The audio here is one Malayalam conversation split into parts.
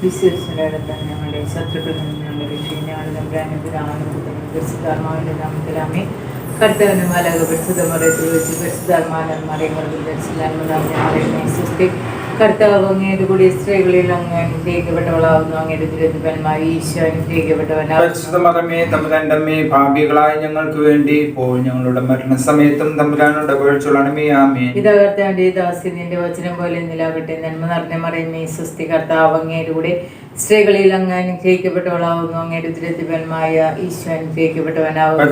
വിശ്വസിച്ചിടത്ത് ഞങ്ങളുടെ ശത്രുക്കളിൽ നിന്ന് ഞങ്ങളുടെ രക്ഷയും ഞങ്ങളുടെ പരിശുദ്ധാത്മാവിന്റെ നാമത്തിലാമേ. കർത്താവിന് മാലാക പരിശുദ്ധമറിയത്തിൽ വെച്ച് പരിശുദ്ധാത്മാവിനെ സൃഷ്ടി കർത്താവ് അങ്ങയുടെ കൂടിയ സ്ത്രീകളിൽ അങ്ങ് അനുഗ്രഹിക്കപ്പെട്ടവളാവുന്നു. അങ്ങയുടെ ദുരിതപരമായി ഈശോ അനുഗ്രഹിക്കപ്പെട്ടവനാമേ. ഭാവികളായ ഞങ്ങൾക്ക് വേണ്ടി ഇപ്പോൾ ഞങ്ങളുടെ മരണസമയത്തും തമ്പുരാനോട് അപേക്ഷിച്ചുകൊള്ളണമേ. ആമേൻ. ഇതാ കർത്താവിന്റെ ദാസി നിന്റെ വചനം പോലെ നിലാകട്ടെ. നന്മ നിറഞ്ഞ മറിയമേ സ്വസ്തി, കർത്താവ് അങ്ങയുടെ കൂടെ സ്ത്രീകളിൽ അങ്ങ് അനുഗ്രഹിക്കപ്പെട്ടവളാവുന്നു. അങ്ങയുടെ ദുരിതപരമായ ഈശോ അനുഗ്രഹിക്കപ്പെട്ടവനാവുന്നു.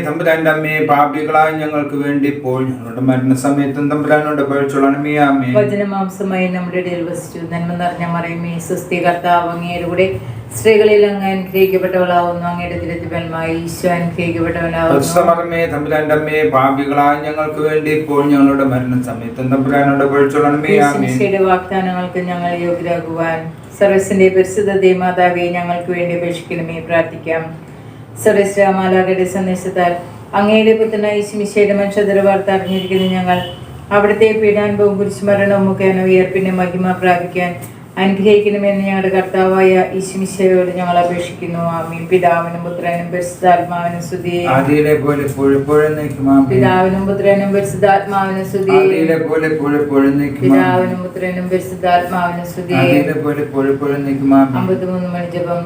തമ്പുരാന്റെ അമ്മേ, ഭാവികളായ ഞങ്ങൾക്ക് വേണ്ടി ഇപ്പോൾ ഞങ്ങളുടെ മരണസമയത്തും തമ്പുരാനോട് അപേക്ഷിച്ചുകൊള്ളണമേ. ആമേൻ. വചനമാംസമായി നമ്മുടെ ഇടയിൽ വസിച്ചു. നന്മ നിറഞ്ഞ മറിയമേ സ്വസ്തി, കർത്താവ് അങ്ങയുടെ കൂടെ സ്ത്രീകളിൽ അങ്ങ് അനുഗ്രഹിക്കപ്പെട്ടവളാവുന്നു. അങ്ങയുടെ ദുരിതപരമായ ഈശോ അനുഗ്രഹിക്കപ്പെട്ടവനാവുന്നു. തമ്പുരാന്റെ അമ്മേ, ഭാവികളായ ഞങ്ങൾക്ക് വേണ്ടി ഇപ്പോൾ ഞങ്ങളുടെ മരണസമയത്തും തമ്പുരാനോട് അപേക്ഷിച്ചുകൊള്ളണമേ. ആമേൻ. വാഗ്ദാനങ്ങൾക്ക് ഞങ്ങൾ യോഗ്യരാകുവാൻ സർവ്വസിന്റെ പരിശുദ്ധ ദേവമാതാവേ ഞങ്ങൾക്ക് വേണ്ടി അപേക്ഷിക്കണമേ. പ്രാർത്ഥിക്കാം. സർവ്വശ്രാമാലാകയുടെ സന്ദേശത്താൽ അങ്ങയുടെ പുത്രനായ യേശുമിശിഹായുടെ മനുഷ്യത്വ വാർത്ത അറിഞ്ഞിരിക്കുന്ന ഞങ്ങൾ അവിടുത്തെ പീഡാനുഭവം കുരിശുമരണവും മുഖേന ഉയർപ്പിന്റെ മഹിമ പ്രാപിക്കാൻ അനുഗ്രഹിക്കണമെന്ന് ഞങ്ങളുടെ കർത്താവായ യേശുമിശിഹായോട് ഞങ്ങൾ അപേക്ഷിക്കുന്നു. ആമീൻ. പിതാവിനും പുത്രനും പരിശുദ്ധാത്മാവിനും സ്തുതി. പിതാവിനും പുത്രനും പരിശുദ്ധാത്മാവിനും സ്തുതി. പിതാവിനും പുത്രനും പരിശുദ്ധാത്മാവിനും സ്തുതി. 53 മണി ജപം.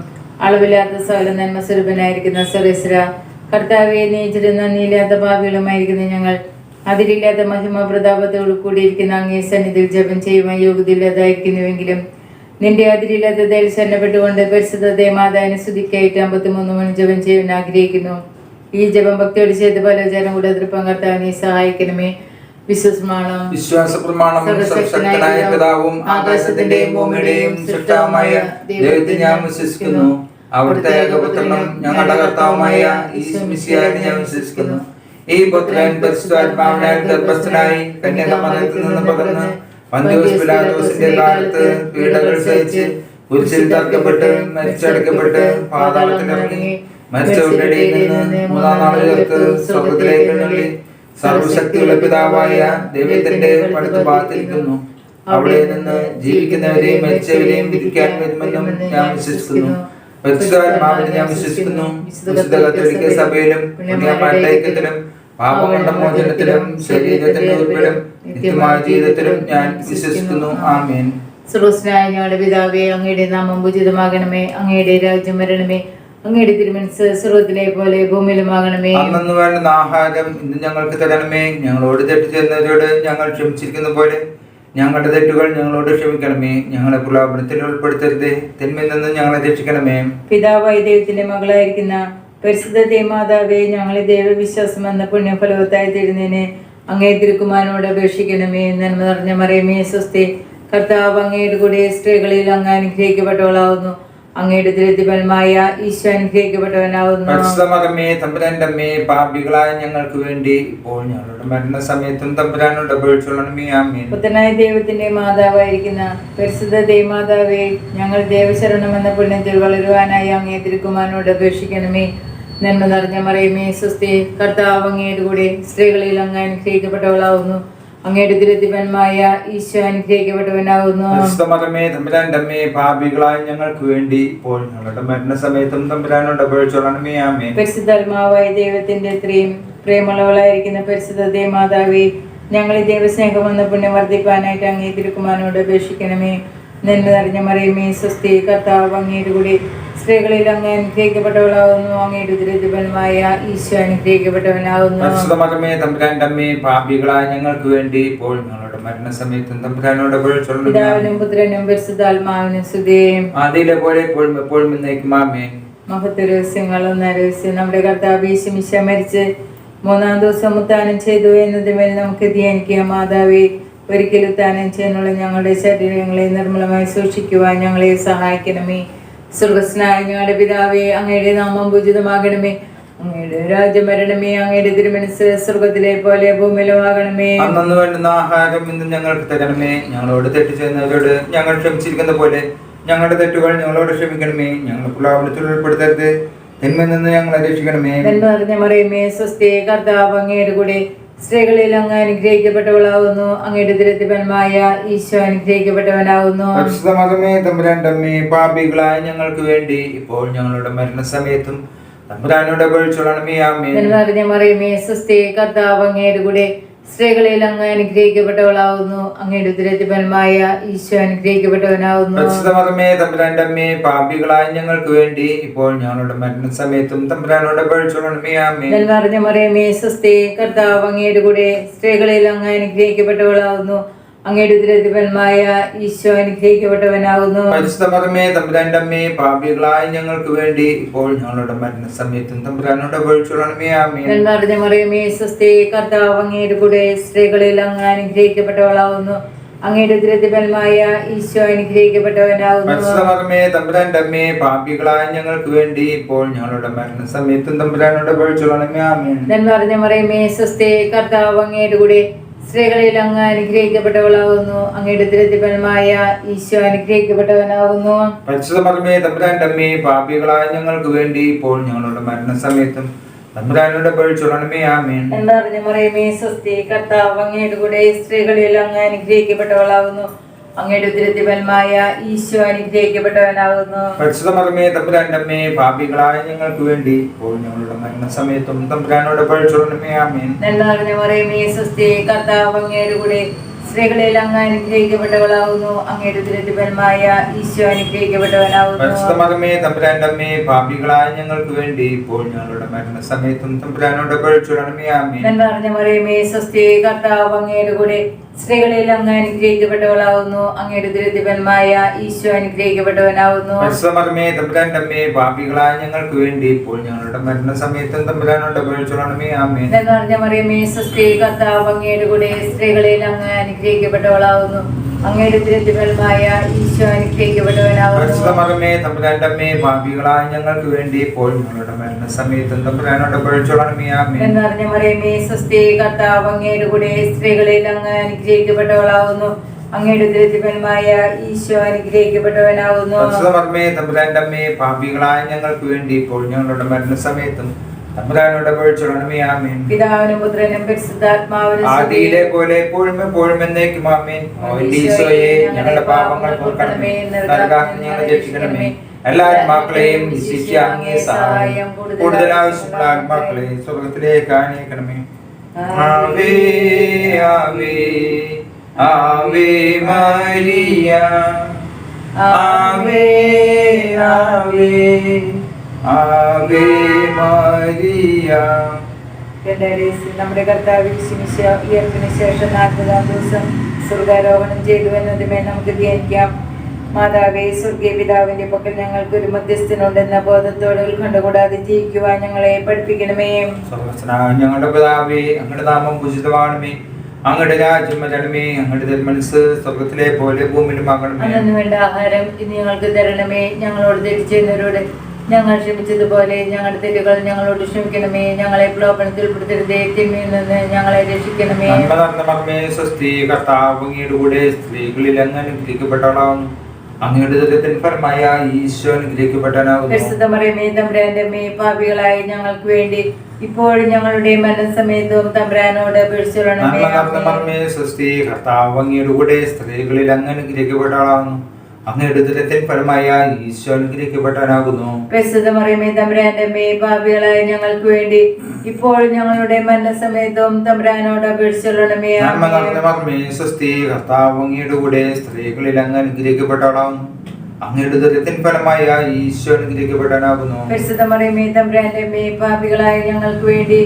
അളവില്ലാത്ത സകല നന്മ സ്വരൂപനായിരിക്കുന്ന സർവേശ്വര കർത്താവേ, നീചരും നന്ദിയില്ലാത്ത പാപികളുമായിരിക്കുന്ന ഞങ്ങൾ അതിരില്ലാത്ത മഹിമ പ്രതാപത്തോടു കൂടിയിരിക്കുന്ന അങ്ങേ സന്നിധിയിൽ ജപം ചെയ്യുവാൻ യോഗ്യതയില്ലാതായിരിക്കുന്നുവെങ്കിലും നിന്റെ അതിരില്ലാത്ത ദയയിൽ ശരണപ്പെട്ടുകൊണ്ട് പരിശുദ്ധ ദേവമാതാവിനെ സ്തുതിക്കായിട്ട് 53 മണി ജപം ചെയ്യാൻ ആഗ്രഹിക്കുന്നു. ഈ ജപം ഭക്തിയോട് ചെയ്ത് പലചാരം കൂടെ തൃപ്പം കർത്താവിനെ സഹായിക്കണമേ. വിശ്വാസപ്രമാണം. സർവശക്തനായ പിതാവും ആകാശത്തിന്റെയും ഭൂമിയുടെയും സൃഷ്ടാവുമായ ദൈവത്തെ ഞാൻ വിശ്വസിക്കുന്നു. അവിടുത്തെ ഏകപുത്രനും ഞങ്ങളുടെ കർത്താവുമായ യേശുമിശിഹായെ ഞാൻ വിശ്വസിക്കുന്നു. ഈ പുത്രൻ പരിശുദ്ധാത്മാവിനാൽ ഗർഭസ്ഥനായി കന്യകാമറിയത്തിൽ നിന്ന് പകർന്ന് പന്തിയോസ് പിലാത്തോസിന്റെ കാലത്ത് പീഡകൾ സഹിച്ച് കുരിശിൽ തറക്കപ്പെട്ട് മരിച്ചടക്കപ്പെട്ട് പാതാളത്തിലിറങ്ങി മരിച്ചവരുടെ ഇടയിൽ നിന്ന് 3-ാം നാൾ ഉയർത്ത് സ്വർഗ്ഗത്തിലേക്ക് എഴുന്നള്ളി സർവശക്തിയുള്ള പിതാവായ ദൈവത്തിന്റെ വലത്തുഭാഗത്തിരിക്കുന്നു. അവിടെ നിന്ന് ജീവിക്കുന്നവരെയും മരിച്ചവരെയും വിധിക്കാൻ വരുമെന്നും ഞാൻ വിശ്വസിക്കുന്നു. പരിശുദ്ധാത്മാവിനെ ഞാൻ വിശ്വസിക്കുന്നു. വിശുദ്ധ കത്തോലിക്ക സഭയിലും പുണ്യവാന്മാരുടെ ഐക്യത്തിലും പാപങ്ങളുടെ മോചനത്തിലും ശരീരത്തിന്റെ ഉൾപ്പെടെ നിത്യമായ ജീവിതത്തിലും ഞാൻ വിശ്വസിക്കുന്നു. ആമേൻ. സർവ്വസ്നായ ഞങ്ങളുടെ പിതാവേ, അങ്ങയുടെ നാമം പൂജിതമാകണമേ. അങ്ങയുടെ രാജ്യം വരണമേ. അങ്ങയുടെ തിരുമനസ്സ് സ്വർഗ്ഗത്തിലെ പോലെ ഭൂമിയിലുമാകണമേ. അന്നു വേണ്ടുന്ന ആഹാരം ഇന്ന് ഞങ്ങൾക്ക് തരണമേ. ഞങ്ങളോട് തെറ്റ് ചെയ്യുന്നവരോട് ഞങ്ങൾ ക്ഷമിച്ചിരിക്കുന്ന പോലെ ഞങ്ങളുടെ തെറ്റുകൾ ഞങ്ങളോട് ക്ഷമിക്കണമേ. ഞങ്ങളെ പ്രലോഭനത്തിൽ ഉൾപ്പെടുത്തരുതേ, തിന്മയിൽ നിന്ന് ഞങ്ങളെ രക്ഷിക്കണമേ. പിതാവായ ദൈവത്തിന്റെ മകളായിരിക്കുന്ന പരിശുദ്ധ ദേവമാതാവേ, ഞങ്ങളെ ദൈവവിശ്വാസം എന്ന പുണ്യഫലവത്തായി തീരുന്നതിന് അങ്ങേ തിരുക്കുമാരനോട് അപേക്ഷിക്കണമേ. നന്മ നിറഞ്ഞ മറിയമേ സ്വസ്തി, കർത്താവ് അങ്ങയുടെ കൂടെ സ്ത്രീകളിൽ അങ്ങ് അനുഗ്രഹിക്കപ്പെട്ടവളാവുന്നു. അങ്ങയുടെ ദുരിതഫലമായ ഈശോ അനുഗ്രഹിക്കപ്പെട്ടവനാവുന്നു. തമ്പുരാന്റെ അമ്മേ, പാപികളായ ഞങ്ങൾക്ക് വേണ്ടി ഇപ്പോൾ ഞങ്ങളുടെ മരണസമയത്തും തമ്പുരാനോട് അപേക്ഷിച്ചുകൊള്ളണമേ. ആമേൻ. പുത്രനായ ദൈവത്തിന്റെ മാതാവായിരിക്കുന്ന പരിശുദ്ധ ദേവമാതാവേ, ഞങ്ങൾ ദേവശരണം എന്ന പുണ്യത്തിൽ വളരുവാനായി അങ്ങേ തിരുക്കുമാരനോട് അപേക്ഷിക്കണമേ. നന്മ നിറഞ്ഞ മറിയമേ സ്വസ്തി, കർത്താവ് അങ്ങയുടെ കൂടെ സ്ത്രീകളിൽ അങ്ങ് അനുഗ്രഹിക്കപ്പെട്ടവളാവുന്നു. അങ്ങയുടെ ദുരിതഫലമായ ഈശോ അനുഗ്രഹിക്കപ്പെട്ടവനാവുന്നു. തമ്പുരാന്റെ അമ്മേ, പാപികളായ ഞങ്ങൾക്ക് വേണ്ടി ഇപ്പോൾ ഞങ്ങളുടെ മരണസമയത്തും തമ്പുരാനോട് അപേക്ഷിച്ചുകൊള്ളണമേ. ആമേൻ. പരിശുദ്ധാത്മാവായ ദൈവത്തിന്റെ ഇത്രയും പ്രേമളവളായിരിക്കുന്ന പരിശുദ്ധ ദേവമാതാവേ, ഞങ്ങളെ ദൈവസ്നേഹം എന്ന പുണ്യം വർദ്ധിപ്പാനായിട്ട് അങ്ങേ തിരുക്കുമാരനോട് അപേക്ഷിക്കണമേ. നന്മ നിറഞ്ഞ മറിയമേ സ്വസ്തി, കർത്താവ് അങ്ങയുടെ കൂടെ സ്ത്രീകളിൽ അങ്ങ് അനുഗ്രഹിക്കപ്പെട്ടവളാവുന്നു. അങ്ങയുടെ ദുരിതഫലമായ ഈശോ അനുഗ്രഹിക്കപ്പെട്ടവനാവുന്നു. തമ്പുരാന്റെ അമ്മേ, പാപികളായ ഞങ്ങൾക്ക് വേണ്ടി ഇപ്പോൾ ഞങ്ങളുടെ മരണസമയത്തും തമ്പുരാനോട് അപേക്ഷിച്ചുകൊള്ളണമേ. പിതാവിനും പുത്രനും പരിശുദ്ധാത്മാവിനും സ്തുതി. ആദിയിലെ പോലെ എപ്പോഴും എപ്പോഴും എന്നേക്കും. ആമേൻ. മഹത്വരഹസ്യങ്ങൾ. ഒന്നാം രഹസ്യം, നമ്മുടെ കർത്താവ് യേശുമിശിഹാ മരിച്ച് 3-ാം ദിവസം ഉത്ഥാനം ചെയ്തു എന്നതിന്മേൽ നമുക്ക് ധ്യാനിക്കുക. മാതാവേ, ഒരിക്കൽ ഉത്ഥാനം ചെയ്യാനുള്ള ഞങ്ങളുടെ ശരീരങ്ങളെ നിർമ്മലമായി സൂക്ഷിക്കുവാൻ ഞങ്ങളെ സഹായിക്കണമേ. സ്വർഗ്ഗസ്ഥനായ ഞങ്ങളുടെ പിതാവേ, അങ്ങയുടെ നാമം പൂജിതമാകണമേ. അങ്ങയുടെ രാജ്യം വരണമേ. അങ്ങയുടെ തിരുമനസ്സ് സ്വർഗ്ഗത്തിലെ പോലെ ഭൂമിയിലുമാകണമേ. അന്നു വേണ്ടുന്ന ആഹാരം ഇന്ന് ഞങ്ങൾക്ക് തരണമേ. ഞങ്ങളോട് തെറ്റ് ചെയ്യുന്നവരോട് ഞങ്ങൾ ക്ഷമിച്ചിരിക്കുന്ന പോലെ ഞങ്ങളുടെ തെറ്റുകൾ ഞങ്ങളോട് ക്ഷമിക്കണമേ. ഞങ്ങൾ പ്രലോഭനത്തിൽ ഉൾപ്പെടുത്തരുത്, തിന്മയിൽ നിന്ന് ഞങ്ങളെ രക്ഷിക്കണമേ. നന്മ നിറഞ്ഞ മറിയമേ സ്വസ്തി, കർത്താവ് അങ്ങയുടെ കൂടെ സ്ത്രീകളിൽ അങ്ങ് അനുഗ്രഹിക്കപ്പെട്ടവളാവുന്നു. അങ്ങയുടെ ഉദരത്തിൻ ഫലമായ ഈശോ അനുഗ്രഹിക്കപ്പെട്ടവനാവുന്നു. പരിശുദ്ധ മറിയമേ തമ്പുരാന്റെ അമ്മേ, പാപികളായ ഞങ്ങൾക്ക് വേണ്ടി ഇപ്പോൾ ഞങ്ങളുടെ മരണസമയത്തും തമ്പുരാനോട് അപേക്ഷിച്ചുകൊള്ളണമേ. ആമേൻ. നിറഞ്ഞ മറിയമേ സ്വസ്തി, കർത്താവ് അങ്ങയുടെ കൂടെ സ്ത്രീകളിൽ അങ്ങ് അനുഗ്രഹിക്കപ്പെട്ടവളാവുന്നു. അങ്ങയുടെ ഉദരത്തിൻ ഫലമായ ഈശോ അനുഗ്രഹിക്കപ്പെട്ടവനാവുന്നു. പരിശുദ്ധ മറിയമേ തമ്പുരാന്റെ അമ്മേ, പാപികളായ ഞങ്ങൾക്ക് വേണ്ടി ഇപ്പോൾ ഞങ്ങളുടെ മരണസമയത്തും തമ്പുരാനോട് അപേക്ഷിച്ചുകൊള്ളണമേ. ആമേൻ. നിറഞ്ഞ മറിയമേ സ്വസ്തി, കർത്താവ് അങ്ങയുടെ കൂടെ സ്ത്രീകളിൽ അങ്ങ് അനുഗ്രഹിക്കപ്പെട്ടവളാവുന്നു. അങ്ങയുടെ ഉദരത്തിൻ ഫലമായ ഈശോ അനുഗ്രഹിക്കപ്പെട്ടവനാകുന്നു. പരിശുദ്ധ മറിയമേ തമ്പുരാന്റെ അമ്മേ, പാപികളായ ഞങ്ങൾക്ക് വേണ്ടി ഇപ്പോൾ ഞങ്ങളുടെ മരണസമയത്തും തമ്പുരാനോട് അപേക്ഷിച്ചുകൊള്ളണമേ. ആമേൻ. നിറഞ്ഞ മറിയമേ സ്വസ്തി, കർത്താവ് അങ്ങയുടെ കൂടെ സ്ത്രീകളിൽ അങ്ങ് അനുഗ്രഹിക്കപ്പെട്ടവളാവുന്നു. അങ്ങയുടെ ഉദരത്തിൻ ഫലമായ ഈശോ അനുഗ്രഹിക്കപ്പെട്ടവനാകുന്നു. പരിശുദ്ധ മറിയമേ തമ്പുരാന്റെ അമ്മേ, പാപികളായ ഞങ്ങൾക്ക് വേണ്ടി ഇപ്പോൾ ഞങ്ങളുടെ മരണസമയത്തും തമ്പുരാനോട് അപേക്ഷിച്ചുകൊള്ളണമേ. ആമേൻ. നിറഞ്ഞ മറിയമേ സ്വസ്തി, കർത്താവ് അങ്ങയുടെ കൂടെ സ്ത്രീകളിൽ അങ്ങ് അനുഗ്രഹിക്കപ്പെട്ടവളാവുന്നു. അങ്ങയുടെ ഉദരത്തിൻ ഫലമായ ഈശോ അനുഗ്രഹിക്കപ്പെട്ടവനാകുന്നു. പരിശുദ്ധ മറിയമേ തമ്പുരാന്റെ അമ്മേ, പാപികളായ ഞങ്ങൾക്ക് വേണ്ടി ഇപ്പോൾ ഞങ്ങളുടെ മരണസമയത്തും തമ്പുരാനോട് അപേക്ഷിച്ചുകൊള്ളണമേ. ആമേൻ. നിറഞ്ഞ മറിയമേ സ്വസ്തി, കർത്താവ് അങ്ങയുടെ കൂടെ സ്ത്രീകളിൽ അങ്ങ് അനുഗ്രഹിക്കപ്പെട്ടവളാവുന്നു. അങ്ങയുടെ ഉദരത്തിൻ ഫലമായ ഈശോ അനുഗ്രഹിക്കപ്പെട്ടവനാകുന്നു. പരിശുദ്ധ മറിയമേ തമ്പുരാന്റെ അമ്മേ, പാപികളായ ഞങ്ങൾക്ക് വേണ്ടി ഇപ്പോൾ ഞങ്ങളുടെ മരണസമയത്തും തമ്പുരാനോട് അപേക്ഷിച്ചുകൊള്ളണമേ. ആമേൻ. നിറഞ്ഞ മറിയമേ സ്വസ്തി, കർത്താവ് അങ്ങയുടെ കൂടെ സ്ത്രീകളിൽ അങ്ങ് അനുഗ്രഹിക്കപ്പെട്ടവളാവുന്നു. അങ്ങയുടെ ഉദരത്തിൻ ഫലമായ ഈശോ അനുഗ്രഹിക്കപ്പെട്ടവനാകുന്നു. പരിശുദ്ധ മറിയമേ തമ്പുരാന്റെ അമ്മേ, പാപികളായ ഞങ്ങൾക്ക് വേണ്ടി ഇപ്പോൾ ഞങ്ങളുടെ മരണസമയത്തും തമ്പുരാനോട് അപേക്ഷിച്ചുകൊള്ളണമേ. ആമേൻ. നിറഞ്ഞ മറിയമേ സ്വസ്തി, കർത്താവ് അങ്ങയുടെ കൂടെ സ്ത്രീകളിൽ അങ്ങ് അനുഗ്രഹിക്കപ്പെട്ടവളാവുന്നു. അങ്ങയുടെ ഉദരത്തിൻ ഫലമായ ഈശോ അനുഗ്രഹിക്കപ്പെട്ടവനാകുന്നു. പരിശുദ്ധ മറിയമേ തമ്പുരാന്റെ അമ്മേ, പാപികളായ ഞങ്ങൾക്ക് വേണ്ടി ഇപ്പോൾ ഞങ്ങളുടെ മരണസമയത്തും തമ്പുരാനോട് അപേക്ഷിച്ചുകൊള്ളണമേ. ആമേൻ. നിറഞ്ഞ മറിയമേ സ്വസ്തി, കർത്താവ് അങ്ങയുടെ കൂടെ സ്ത്രീകളിൽ അങ്ങ് അനുഗ്രഹിക്കപ്പെട്ടവളാവുന്നു. അങ്ങയുടെ ഉദരത്തിൻ ഫലമായ ഈശോ അനുഗ്രഹിക്കപ്പെട്ടവനാകുന്നു. പരിശുദ്ധ മറിയമേ തമ്പുരാന്റെ അമ്മേ, പാപികളായ ഞങ്ങൾക്ക് വേണ്ടി ഇപ്പോൾ ഞങ്ങളുടെ മരണസമയത്തും തമ്പുരാനോട് അപേക്ഷിച്ചുകൊള്ളണമേ. ആമേൻ. നിറഞ്ഞ മറിയമേ സ്വസ്തി, കർത്താവ് അങ്ങയുടെ കൂടെ സ്ത്രീകളിൽ അങ്ങ് അനുഗ്രഹിക്കപ്പെട്ടവളാവുന്നു. അങ്ങയുടെ ഉദരത്തിൻ ഫലമായ ഈശോ അനുഗ്രഹിക്കപ്പെട്ടവനാകുന്നു. പരിശുദ്ധ മറിയമേ തമ്പുരാന്റെ അമ്മേ, പാപികളായ ഞങ്ങൾക്ക് വേണ്ടി ഇപ്പോൾ ഞങ്ങളുടെ മരണസമയത്തും തമ്പുരാനോട് അപേക്ഷിച്ചുകൊള്ളണമേ. ആമേൻ. പിതാവിനും പുത്രനും പരിശുദ്ധാത്മാവിനും ആദിയിലെ പോലെ എപ്പോഴും എപ്പോഴും എന്നേക്കും. ആമേൻ. ഓ ഈശോയെ, ഞങ്ങളുടെ പാപങ്ങൾ പൊറുക്കണമേ, നരകാഗ്നിയിൽ ഞങ്ങളെ രക്ഷിക്കണമേ. എല്ലാ ആത്മാക്കളെയും വിശിഷ്യ അങ്ങേ സഹായം കൂടുതൽ ആവശ്യമുള്ള ആത്മാക്കളെ സ്വർഗത്തിലേക്ക് ആനയിക്കണമേ. ആവേ ആവേ ആവേ മരിയ, ആവേ ആവേ ആവേ മരിയ. നമ്മുടെ കർത്താവ് ഉയർത്തിന് ശേഷം 40-ാം ദിവസം സ്വർഗാരോഹണം ചെയ്തു എന്നതുമേ നമുക്ക് ധ്യാനിക്കാം. മാതാവേ, സ്വർഗീയ പിതാവിന്റെ പക്കൽ ഞങ്ങൾക്ക് ഒരു മധ്യസ്ഥനുണ്ടെന്ന ബോധത്തോടെ ഉത്കണ്ഠ കൂടാതെ ജീവിക്കുവാൻ ഞങ്ങളെ പഠിപ്പിക്കണമേ. സർവ്വസ്നായ ഞങ്ങളുടെ പിതാവേ, അങ്ങയുടെ നാമം പൂജിതമാകണമേ, അങ്ങയുടെ രാജ്യം വരണമേ, അങ്ങയുടെ മനസ്സ് സ്വർഗത്തിലെ പോലെ ഭൂമിയിലുമാകണമേ. അന്നു വേണ്ട ആഹാരം ഇന്ന് ഞങ്ങൾക്ക് തരണമേ. ഞങ്ങളോട് തെറ്റ് ചെയ്യുന്നവരോട് ഞങ്ങൾ ക്ഷമിച്ചതുപോലെ ഞങ്ങളുടെ തെറ്റുകൾ ഞങ്ങളോട് ക്ഷമിക്കണമേ. ഞങ്ങളെ പ്രലോഭനത്തിൽ ഉൾപ്പെടുത്തരുതേ, തിന്മയിൽ നിന്ന് ഞങ്ങളെ രക്ഷിക്കണമേ. നന്മ നിറഞ്ഞ മറിയമേ സ്വസ്തി, കർത്താവ് അങ്ങയുടെ കൂടെ സ്ത്രീകളിൽ അങ്ങ് അനുഗ്രഹിക്കപ്പെട്ടവളാകുന്നു. അങ്ങയുടെ ഉദരത്തിൻ ഫലമായ ഈശോ അനുഗ്രഹിക്കപ്പെട്ടവനാകുന്നു. പരിശുദ്ധ മറിയമേ തമ്പുരാന്റെ അമ്മേ, പാപികളായ ഞങ്ങൾക്ക് വേണ്ടി ഇപ്പോഴും ഞങ്ങളുടെ മരണസമയത്തും തമ്പുരാനോട് അപേക്ഷിച്ചുകൊള്ളണമേ. നന്മ നിറഞ്ഞ മറിയമേ സ്വസ്തി, കർത്താവ് അങ്ങയുടെ കൂടെ സ്ത്രീകളിൽ അങ്ങ് അനുഗ്രഹിക്കപ്പെട്ടവളാകുന്നു. അങ്ങയുടെ ഉദരത്തിൻ ഫലമായ ഈശോ അനുഗ്രഹിക്കപ്പെട്ടവനാകുന്നു. പരിശുദ്ധ മറിയമേ തമ്പുരാന്റെ അമ്മേ, പാപികളായ ഞങ്ങൾക്ക് വേണ്ടി ഇപ്പോഴും ഞങ്ങളുടെ മരണസമയത്തും തമ്പുരാനോട് അപേക്ഷിച്ചുകൊള്ളണമേ. നന്മ നിറഞ്ഞ മറിയമേ സ്വസ്തി, കർത്താവ് അങ്ങയുടെ കൂടെ സ്ത്രീകളിൽ അങ്ങ് അനുഗ്രഹിക്കപ്പെട്ടവളാകുന്നു. അങ്ങയുടെ ഉദരത്തിൻ ഫലമായ ഈശോ അനുഗ്രഹിക്കപ്പെട്ടവനാകുന്നു. പരിശുദ്ധ മറിയമേ തമ്പുരാന്റെ അമ്മേ, പാപികളായ ഞങ്ങൾക്ക് വേണ്ടി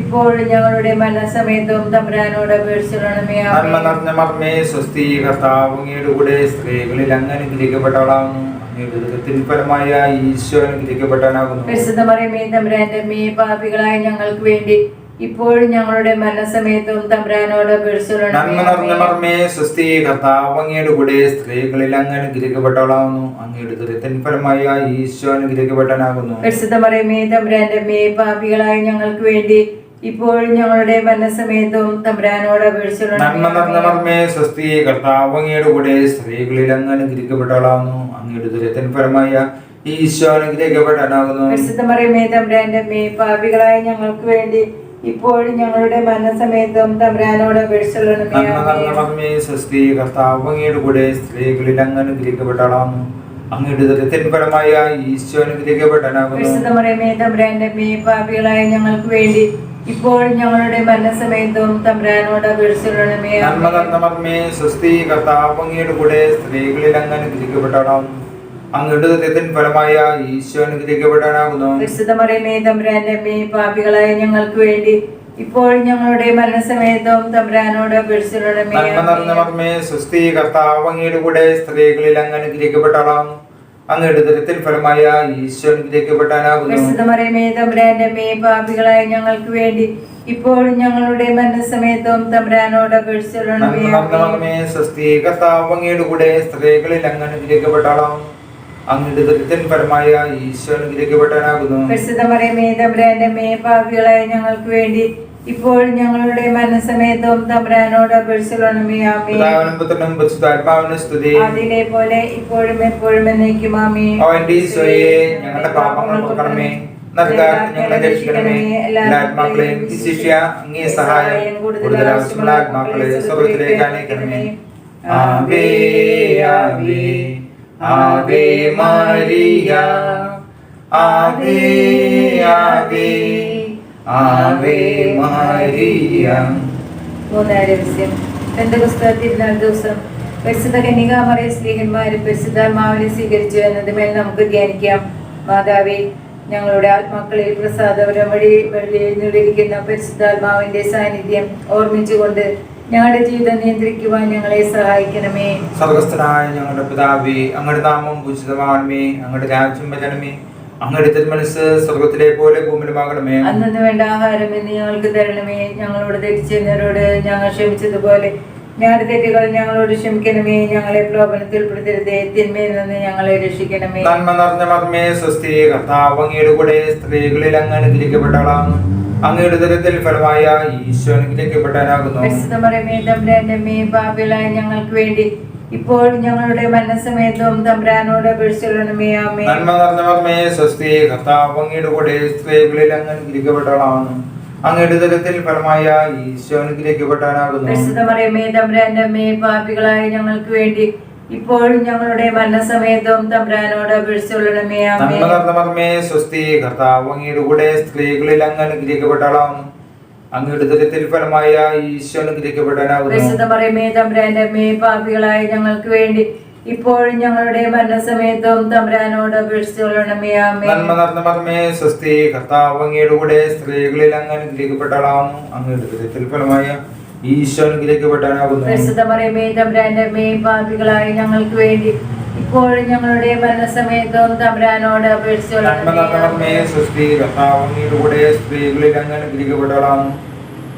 ഇപ്പോഴും ഞങ്ങളുടെ മരണസമയത്തും തമ്പുരാനോട് അപേക്ഷിച്ചുകൊള്ളണമേ. നന്മ നിറഞ്ഞ മറിയമേ സ്വസ്തി, കർത്താവ് അങ്ങയുടെ കൂടെ സ്ത്രീകളിൽ അങ്ങ് അനുഗ്രഹിക്കപ്പെട്ടവളാകുന്നു. അങ്ങയുടെ ഉദരത്തിൻ ഫലമായ ഈശോ അനുഗ്രഹിക്കപ്പെട്ടവനാകുന്നു. പരിശുദ്ധ മറിയമേ തമ്പുരാന്റെ അമ്മേ, പാപികളായ ഞങ്ങൾക്ക് വേണ്ടി ഇപ്പോഴും ഞങ്ങളുടെ മരണസമയത്തും തമ്പുരാനോട് അപേക്ഷിച്ചുകൊള്ളണമേ. നന്മ നിറഞ്ഞ മറിയമേ സ്വസ്തി, കർത്താവ് അങ്ങയുടെ കൂടെ സ്ത്രീകളിൽ അങ്ങ് അനുഗ്രഹിക്കപ്പെട്ടവളാകുന്നു. അങ്ങയുടെ ഉദരത്തിൻ ഫലമായ ഈശോ അനുഗ്രഹിക്കപ്പെട്ടവനാകുന്നു. പരിശുദ്ധ മറിയമേ തമ്പുരാന്റെ അമ്മേ, പാപികളായ ഞങ്ങൾക്ക് വേണ്ടി ഇപ്പോഴും ഞങ്ങളുടെ മരണസമയത്തും തമ്പുരാനോട് അപേക്ഷിച്ചുകൊള്ളണമേ. നന്മ നിറഞ്ഞ മറിയമേ സ്വസ്തി, കർത്താവ് അങ്ങയുടെ കൂടെ സ്ത്രീകളിൽ അങ്ങ് അനുഗ്രഹിക്കപ്പെട്ടവളാകുന്നു. അങ്ങയുടെ ഉദരത്തിൻ ഫലമായ ഈശോ അനുഗ്രഹിക്കപ്പെട്ടവനാകുന്നു. പരിശുദ്ധ മറിയമേ തമ്പുരാന്റെ അമ്മേ, പാപികളായ ഞങ്ങൾക്ക് വേണ്ടി ഇപ്പോഴും ഞങ്ങളുടെ മരണസമയത്തും തമ്പുരാനോട് അപേക്ഷിച്ചുകൊള്ളണമേ. നന്മ നിറഞ്ഞ മറിയമേ, സ്വസ്തി, കർത്താവ് അങ്ങയുടെ കൂടെ സ്ത്രീകളിൽ അങ്ങ് അനുഗ്രഹിക്കപ്പെട്ടവളാകുന്നു. അങ്ങയുടെ ഉദരത്തിൻ ഫലമായ ഈശോ അനുഗ്രഹിക്കപ്പെട്ടവനാകുന്നു. പരിശുദ്ധ മറിയമേ, തമ്പുരാന്റെ അമ്മേ, പാപികളായ ഞങ്ങൾക്ക് വേണ്ടി ഇപ്പോഴും ഞങ്ങളുടെ മരണസമയത്തും തമ്പുരാനോട് അപേക്ഷിച്ചുകൊള്ളണമേ. നന്മ നിറഞ്ഞ മറിയമേ, സ്വസ്തി, കർത്താവ് അങ്ങയുടെ കൂടെ സ്ത്രീകളിൽ അങ്ങ് അനുഗ്രഹിക്കപ്പെട്ടവളാകുന്നു. അങ്ങയുടെ ഉദരത്തിൻ ഫലമായ ഈശോ അനുഗ്രഹിക്കപ്പെട്ടവനാകുന്നു. പരിശുദ്ധ മറിയമേ, തമ്പുരാന്റെ അമ്മേ, പാപികളായ ഞങ്ങൾക്ക് വേണ്ടി ഇപ്പോഴും ഞങ്ങളുടെ മരണസമയത്തും തമ്പുരാനോട് അപേക്ഷിച്ചുകൊള്ളണമേ. നന്മ നിറഞ്ഞ മറിയമേ, സ്വസ്തി, കർത്താവ് അങ്ങയുടെ കൂടെ സ്ത്രീകളിൽ അങ്ങ് അനുഗ്രഹിക്കപ്പെട്ടവളാകുന്നു. അങ്ങയുടെ ഉദരത്തിൻ ഫലമായ ഈശോ അനുഗ്രഹിക്കപ്പെട്ടവനാകുന്നു. പരിശുദ്ധ മറിയമേ, തമ്പുരാന്റെ അമ്മേ, പാപികളായ ഞങ്ങൾക്ക് വേണ്ടി ഇപ്പോഴും ഞങ്ങളുടെ മരണസമയത്തും തമ്പുരാനോട് അപേക്ഷിച്ചുകൊള്ളണമേ. നന്മ നിറഞ്ഞ മറിയമേ, സ്വസ്തി, കർത്താവ് അങ്ങയുടെ കൂടെ സ്ത്രീകളിൽ അങ്ങ് അനുഗ്രഹിക്കപ്പെട്ടവളാകുന്നു. അങ്ങയുടെ ഉദരത്തിൻ ഫലമായ ഈശോ അനുഗ്രഹിക്കപ്പെട്ടവനാകുന്നു. പരിശുദ്ധ മറിയമേ, തമ്പുരാന്റെ അമ്മേ, പാപികളായ ഞങ്ങൾക്ക് വേണ്ടി ഇപ്പോഴും ഞങ്ങളുടെ മരണസമയത്തും തമ്പുരാനോട് അപേക്ഷിച്ചുകൊള്ളണമേ. ആമേൻ. പിതാവിനും പുത്രനും പരിശുദ്ധാത്മാവിനും സ്തുതി. അതിലെ പോലെ ഇപ്പോഴും എപ്പോഴും എന്നേക്കും. ആമേൻ. അവന്റെ ഈശോയെ, ഞങ്ങളുടെ പാപങ്ങൾ പൊറുക്കണമേ, നരകാഗ്നിയിൽ ഞങ്ങളെ രക്ഷിക്കണമേ. എല്ലാ ആത്മാക്കളെയും വിശിഷ്യ അങ്ങേ സഹായം കൂടുതൽ ആവശ്യമുള്ള ആത്മാക്കളെ സ്വർഗ്ഗത്തിലേക്ക് അയക്കണമേ. ആവേ ആവേ ആവേ മരിയ, ആവേ ആവേ ആവേ മരിയ. മൂന്നാം രഹസ്യം. പെന്തക്കോസ്ത് തിരുനാൾ ദിവസം പരിശുദ്ധ കന്യകാമറിയ സ്ലീഹന്മാരും പരിശുദ്ധാത്മാവിനെ സ്വീകരിച്ചു എന്നതിന്മേൽ നമുക്ക് ധ്യാനിക്കാം. മാതാവേ, ഞങ്ങളുടെ ആത്മാക്കളിൽ പ്രസാദപരം വഴി എഴുന്നള്ളിയിരിക്കുന്ന പരിശുദ്ധാത്മാവിന്റെ സാന്നിധ്യം ഓർമ്മിച്ചുകൊണ്ട് ഞങ്ങളുടെ ജീവിതം നിയന്ത്രിക്കുവാൻ ഞങ്ങളെ സഹായിക്കണമേ. സ്വർഗ്ഗസ്ഥനായ ഞങ്ങളുടെ പിതാവേ, അങ്ങയുടെ നാമം പൂജിതമാകണമേ. അങ്ങയുടെ രാജ്യം വരണമേ. അങ്ങയുടെ തിരുമനസ്സ് സ്വർഗ്ഗത്തിലെ പോലെ ഭൂമിയിലുമാകണമേ. അന്നു വേണ്ട ആഹാരം ഇന്ന് ഞങ്ങൾക്ക് തരണമേ. ഞങ്ങളോട് തെറ്റിച്ചവരോട് ഞങ്ങൾ ക്ഷമിച്ചതുപോലെ ഞങ്ങളുടെ തെറ്റുകൾ ഞങ്ങളോട് ക്ഷമിക്കണമേ. ഞങ്ങളെ പ്രലോഭനത്തിൽ പെടുത്തരുതേ, തിന്മയിൽ നിന്ന് ഞങ്ങളെ രക്ഷിക്കണമേ. നന്മ നിറഞ്ഞ മറിയമേ, സ്വസ്തി, കർത്താവ് അങ്ങയുടെ കൂടെ സ്ത്രീകളിൽ അങ്ങ് അനുഗ്രഹിക്കപ്പെട്ടവളാകുന്നു. അങ്ങയുടെ ഉദരത്തിൽ ഫലമായ ഈശോ അനുഗ്രഹിക്കപ്പെട്ടവനാകുന്നു. പരിശുദ്ധ മറിയമേ, തമ്പുരാന്റെ അമ്മേ, പാപികളായ ഞങ്ങൾക്ക് വേണ്ടി ഇപ്പോഴും ഞങ്ങളുടെ മരണസമയത്തും തമ്പുരാനോട് അപേക്ഷിച്ചുകൊള്ളണമേ. ആമേൻ. നന്മ നിറഞ്ഞ മറിയമേ, സ്വസ്തി, കർത്താവ് അങ്ങയുടെ കൂടെ സ്ത്രീകളിൽ അങ്ങ് അനുഗ്രഹിക്കപ്പെട്ടവളാകുന്നു. അങ്ങയുടെ ഉദരത്തിൽ ഫലമായ ഈശോ അനുഗ്രഹിക്കപ്പെട്ടവനാകുന്നു. പരിശുദ്ധ മറിയമേ, തമ്പുരാന്റെ അമ്മേ, പാപികളായ ഞങ്ങൾക്ക് വേണ്ടി ഇപ്പോഴും ഞങ്ങളുടെ മരണസമയത്തും തമ്പുരാനോട് അപേക്ഷിച്ചുകൊള്ളണമേ. ആമേൻ. നന്മ നിറഞ്ഞ മറിയമേ, സ്വസ്തി, കർത്താവ് അങ്ങയുടെ കൂടെ സ്ത്രീകളിൽ അങ്ങ് അനുഗ്രഹിക്കപ്പെട്ടവളാകുന്നു. അങ്ങയുടെ ഉദരത്തിൽ ഫലമായ ഈശോ അനുഗ്രഹിക്കപ്പെട്ടവനാകുന്നു. പരിശുദ്ധ മറിയമേ, തമ്പുരാന്റെ അമ്മേ, പാപികളായ ഞങ്ങൾക്ക് വേണ്ടി ഇപ്പോഴും ഞങ്ങളുടെ മരണസമയത്തും തമ്പുരാനോട് അപേക്ഷിച്ചുകൊള്ളണമേ. ആമേൻ. നന്മ നിറഞ്ഞ മറിയമേ, സ്വസ്തി, കർത്താവ് അങ്ങയുടെ കൂടെ സ്ത്രീകളിൽ അങ്ങ് അനുഗ്രഹിക്കപ്പെട്ടവളാകുന്നു. അങ്ങയുടെ ഉദരത്തിൽ ഫലമായ ഈശോ അനുഗ്രഹിക്കപ്പെട്ടവനാകുന്നു. പരിശുദ്ധ മറിയമേ, തമ്പുരാന്റെ അമ്മേ, പാപികളായ ഞങ്ങൾക്ക് വേണ്ടി ഇപ്പോഴും ഞങ്ങളുടെ മരണസമയത്തും തമ്പുരാനോട് അപേക്ഷിച്ചുകൊള്ളണമേ. നന്മ നിറഞ്ഞ മറിയമേ, സ്വസ്തി, കർത്താവ് അങ്ങയുടെ കൂടെ സ്ത്രീകളിൽ അങ്ങ് അനുഗ്രഹിക്കപ്പെട്ടവളാകുന്നു.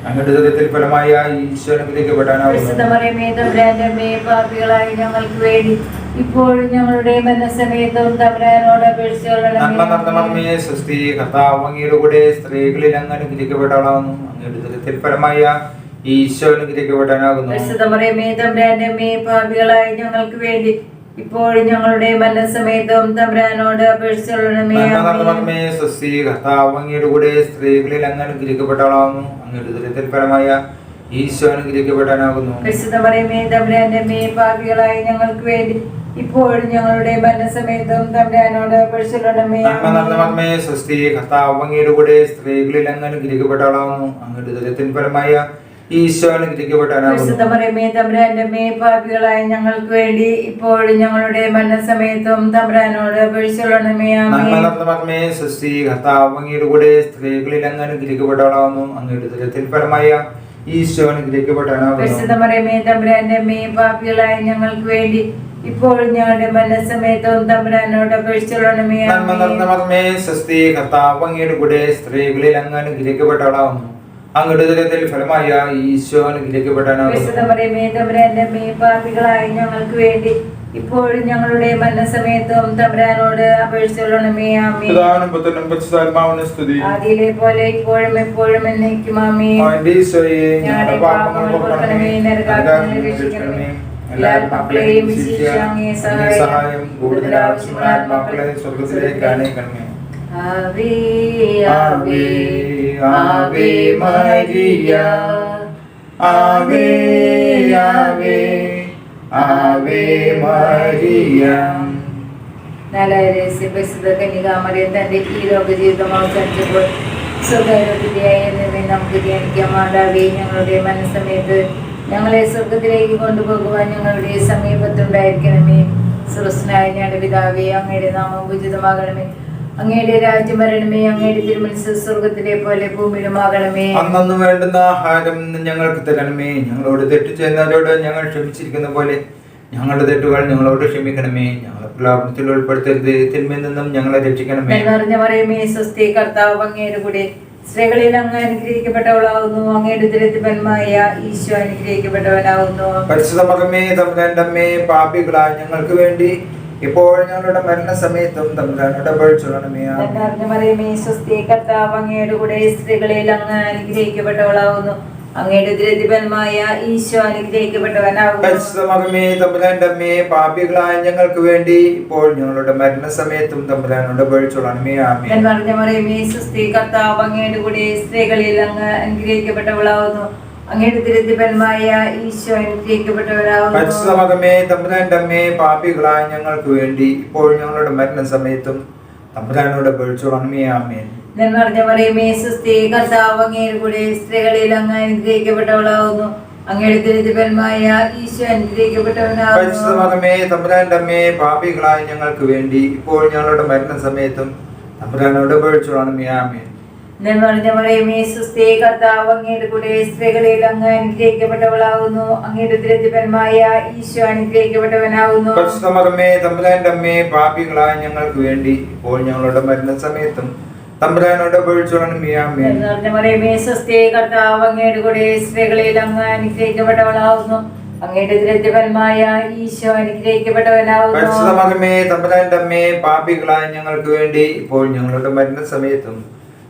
അങ്ങയുടെ ഉദരത്തിൽ ഫലമായ ഈശോ അനുഗ്രഹിക്കപ്പെട്ടവനാകുന്നു. പരിശുദ്ധ മറിയമേ, തമ്പുരാന്റെ അമ്മേ, പാപികളായ ഞങ്ങൾക്ക് വേണ്ടി ഇപ്പോഴും ഞങ്ങളുടെ മരണസമയത്തും തമ്പുരാനോട് അപേക്ഷിച്ചുകൊള്ളണമേ. നന്മ നിറഞ്ഞ മറിയമേ, സ്വസ്തി, കർത്താവ് അങ്ങയുടെ കൂടെ സ്ത്രീകളിൽ അങ്ങ് അനുഗ്രഹിക്കപ്പെട്ടവളാകുന്നു. അങ്ങയുടെ ഉദരത്തിൽ ഫലമായ ഈശോ അനുഗ്രഹിക്കപ്പെട്ടവനാകുന്നു. പരിശുദ്ധ മറിയമേ, തമ്പുരാന്റെ അമ്മേ, പാപികളായ ഞങ്ങൾക്ക് വേണ്ടി ഇപ്പോഴും ഞങ്ങളുടെ മരണസമയത്തും തമ്പുരാനോട് അപേക്ഷിച്ചുകൊള്ളണമേ. നന്മ നിറഞ്ഞ മറിയമേ, സ്വസ്തി, കർത്താവ് അങ്ങയുടെ കൂടെ സ്ത്രീകളിൽ അങ്ങ് അനുഗ്രഹിക്കപ്പെട്ടവളാകുന്നു. അങ്ങയുടെ ഉദരത്തിൽ ഫലമായ ഈശോ അനുഗ്രഹിക്കപ്പെട്ടവനാകുന്നു. പരിശുദ്ധ മറിയമേ, തമ്പുരാന്റെ അമ്മേ, പാപികളായ ഞങ്ങൾക്ക് വേണ്ടി ഇപ്പോഴും ഞങ്ങളുടെ മരണസമയത്തും തമ്പുരാനോട് അപേക്ഷിച്ചുകൊള്ളണമേ. നന്മ നിറഞ്ഞ മറിയമേ, സ്വസ്തി, കർത്താവ് അങ്ങയുടെ കൂടെ സ്ത്രീകളിൽ അങ്ങ് അനുഗ്രഹിക്കപ്പെട്ടവളാകുന്നു. അങ്ങയുടെ ഉദരത്തിൽ ഫലമായ ഈശോ അനുഗ്രഹിക്കപ്പെട്ടവനാകുന്നു. പരിശുദ്ധ മറിയമേ, തമ്പുരാന്റെ അമ്മേ, പാപികളായ ഞങ്ങൾക്ക് വേണ്ടി ഇപ്പോഴും ഞങ്ങളുടെ മരണസമയത്തും തമ്പുരാനോട് അപേക്ഷിച്ചുകൊള്ളണമേ. നന്മ ആമേൻ. നിറഞ്ഞ മറിയമേ, സ്വസ്തി, കർത്താവ് അങ്ങയുടെ കൂടെ സ്ത്രീകളിൽ അങ്ങ് അനുഗ്രഹിക്കപ്പെട്ടവളാകുന്നു. അങ്ങയുടെ ഉദരത്തിൽ ഫലമായ ഈശോ അനുഗ്രഹിക്കപ്പെട്ടവനാകുന്നു. പരിശുദ്ധ മറിയമേ, തമ്പുരാന്റെ അമ്മേ, പാപികളായ ഞങ്ങൾക്ക് വേണ്ടി ഇപ്പോഴും ഞങ്ങളുടെ മരണസമയത്തും തമ്പുരാനോട് അപേക്ഷിച്ചുകൊള്ളണമേ. നന്മ നിറഞ്ഞ മറിയമേ, സ്വസ്തി, കർത്താവ് അങ്ങയുടെ കൂടെ സ്ത്രീകളിൽ അങ്ങ് അനുഗ്രഹിക്കപ്പെട്ടവളാകുന്നു. അങ്ങയുടെ ഉദരത്തിൽ ഫലമായ ഈശോ അനുഗ്രഹിക്കപ്പെട്ടവനാകുന്നു. പരിശുദ്ധ മറിയമേ, തമ്പുരാന്റെ അമ്മേ, പാപികളായ ഞങ്ങൾക്ക് വേണ്ടി ഇപ്പോഴും ഞങ്ങളുടെ മരണസമയത്തും തമ്പുരാനോട് അപേക്ഷിച്ചുകൊള്ളണമേ. ആമേൻ. പിതാവിനും പുത്രനും പരിശുദ്ധാത്മാവിനും സ്തുതി. ആദിയിലെ പോലെ ഇപ്പോഴും എപ്പോഴും എന്നേക്കും. ആമേൻ. അവന്റെ ഈശോയെ, ഞങ്ങളുടെ പാപങ്ങൾ പൊറുക്കണമേ, നരകാഗ്നിയിൽ രക്ഷിക്കണമേ. എല്ലാ ആത്മാക്കളെയും വിശിഷ്യ അങ്ങേ സഹായം കൂടുതൽ ആവശ്യമുള്ള ആത്മാക്കളെ സ്വർഗ്ഗത്തിലേക്ക് അയക്കണമേ. ആവേ ആവേ ആവേ മരിയ ആവേ ആവേ ആവേ മരിയ. നാലായിരം പരിശുദ്ധ കന്യകാമറിയം തന്റെ ഈ ലോക ജീവിതം അവസാനിച്ചപ്പോൾ സ്വർഗ്ഗാരോപിതയായ എന്നിവയെ നമുക്ക് ധ്യാനിക്കാം. മാതാവേ, ഞങ്ങളുടെ മനസ്സമയത്ത് ഞങ്ങളെ സ്വർഗത്തിലേക്ക് കൊണ്ടുപോകുവാൻ ഞങ്ങളുടെ സമീപത്തുണ്ടായിരിക്കണമേ. സുരസ്നായ ഞങ്ങളുടെ പിതാവേ, അങ്ങയുടെ നാമം പൂജിതമാകണമേ. അങ്ങയുടെ രാജ്യം വരണമേ. അങ്ങയുടെ തിരുമനസ്സ് സ്വർഗത്തിലെ പോലെ ഭൂമിയിലുമാകണമേ. അന്നു വേണ്ടുന്ന ആഹാരം ഇന്ന് ഞങ്ങൾക്ക് തരണമേ. ഞങ്ങളോട് തെറ്റ് ചെയ്യുന്നവരോട് ഞങ്ങൾ ക്ഷമിച്ചിരിക്കുന്ന പോലെ ഞങ്ങളുടെ തെറ്റുകൾ ഞങ്ങളോട് ക്ഷമിക്കണമേ. ഞങ്ങളെ പ്രലോഭനത്തിൽ ഉൾപ്പെടുത്തരുത്, തിന്മയിൽ നിന്നും ഞങ്ങളെ രക്ഷിക്കണമേ. നിറഞ്ഞ മറിയമേ, സ്വസ്തി, കർത്താവ് അങ്ങയുടെ കൂടെ സ്ത്രീകളിൽ അങ്ങ് അനുഗ്രഹിക്കപ്പെട്ടവളാവുന്നു. അങ്ങയുടെ ഉദരത്തിൻഫലമായ ഈശോ അനുഗ്രഹിക്കപ്പെട്ടവനാവുന്നു. പരിശുദ്ധ മറിയമേ, തമ്പുരാന്റെ അമ്മേ, പാപികളായ ഞങ്ങൾക്ക് വേണ്ടി ഇപ്പോൾ ഞങ്ങളുടെ മരണസമയത്തും തമ്പുരാനോട് അപേക്ഷിക്കണമേ. നിറഞ്ഞ മറിയമേ, സ്വസ്തി, കർത്താവ് അങ്ങയുടെ കൂടെ സ്ത്രീകളിൽ അങ്ങ് അനുഗ്രഹിക്കപ്പെട്ടവളാവുന്നു. അങ്ങയുടെ ഉദരത്തിൻഫലമായ ഈശോ അനുഗ്രഹിക്കപ്പെട്ടവനാവുന്നു. പരിശുദ്ധ മറിയമേ, തമ്പുരാന്റെ അമ്മേ, പാപികളായ ഞങ്ങൾക്ക് വേണ്ടി ഇപ്പോൾ ഞങ്ങളുടെ മരണസമയത്തും തമ്പുരാനോട് അപേക്ഷിക്കണമേ. ആമേൻ. നിറഞ്ഞ മറിയമേ, സ്വസ്തി, കർത്താവ് അങ്ങയുടെ കൂടെ സ്ത്രീകളിൽ അങ്ങ് അനുഗ്രഹിക്കപ്പെട്ടവളാവുന്നു. അങ്ങയുടെ ഉദരത്തിൻഫലമായ ഈശോ അനുഗ്രഹിക്കപ്പെട്ടവനാവുന്നു. പരിശുദ്ധ മറിയമേ, തമ്പുരാന്റെ അമ്മേ, പാപികളായ ഞങ്ങൾക്ക് വേണ്ടി ഇപ്പോൾ ഞങ്ങളുടെ മരണസമയത്തും തമ്പുരാനോട് അപേക്ഷിക്കണമേ. ആമേൻ. നിറഞ്ഞ മറിയമേ, സ്വസ്തി, കർത്താവ് അങ്ങയുടെ കൂടെ സ്ത്രീകളിൽ അങ്ങ് അനുഗ്രഹിക്കപ്പെട്ടവളാവുന്നു. അങ്ങയുടെ ഉദരത്തിൻഫലമായ ഈശോ അനുഗ്രഹിക്കപ്പെട്ടവനാവുന്നു. പരിശുദ്ധ മറിയമേ, തമ്പുരാന്റെ അമ്മേ, പാപികളായ ഞങ്ങൾക്ക് വേണ്ടി ഇപ്പോൾ ഞങ്ങളുടെ മരണസമയത്തും തമ്പുരാനോട് അപേക്ഷിക്കണമേ. ആമേൻ. നിറഞ്ഞ മറിയമേ, സ്വസ്തി, കർത്താവ് അങ്ങയുടെ കൂടെ സ്ത്രീകളിൽ അങ്ങ് അനുഗ്രഹിക്കപ്പെട്ടവളാവുന്നു. അങ്ങയുടെ ഉദരത്തിൻഫലമായ ഈശോ അനുഗ്രഹിക്കപ്പെട്ടവനാവുന്നു. പരിശുദ്ധ മറിയമേ, തമ്പുരാന്റെ അമ്മേ, പാപികളായ ഞങ്ങൾക്ക് വേണ്ടി ഇപ്പോൾ ഞങ്ങളുടെ മരണസമയത്തും തമ്പുരാനോട് അപേക്ഷിക്കണമേ. ആമേൻ. നിറഞ്ഞ മറിയമേ, സ്വസ്തി, കർത്താവ് അങ്ങയുടെ കൂടെ സ്ത്രീകളിൽ അങ്ങ് അനുഗ്രഹിക്കപ്പെട്ടവളാവുന്നു. അങ്ങയുടെ ഉദരത്തിൻഫലമായ ഈശോ അനുഗ്രഹിക്കപ്പെട്ടവനാവുന്നു. പരിശുദ്ധ മറിയമേ, തമ്പുരാന്റെ അമ്മേ, പാപികളായ ഞങ്ങൾക്ക് വേണ്ടി ഇപ്പോൾ ഞങ്ങളുടെ മരണസമയത്തും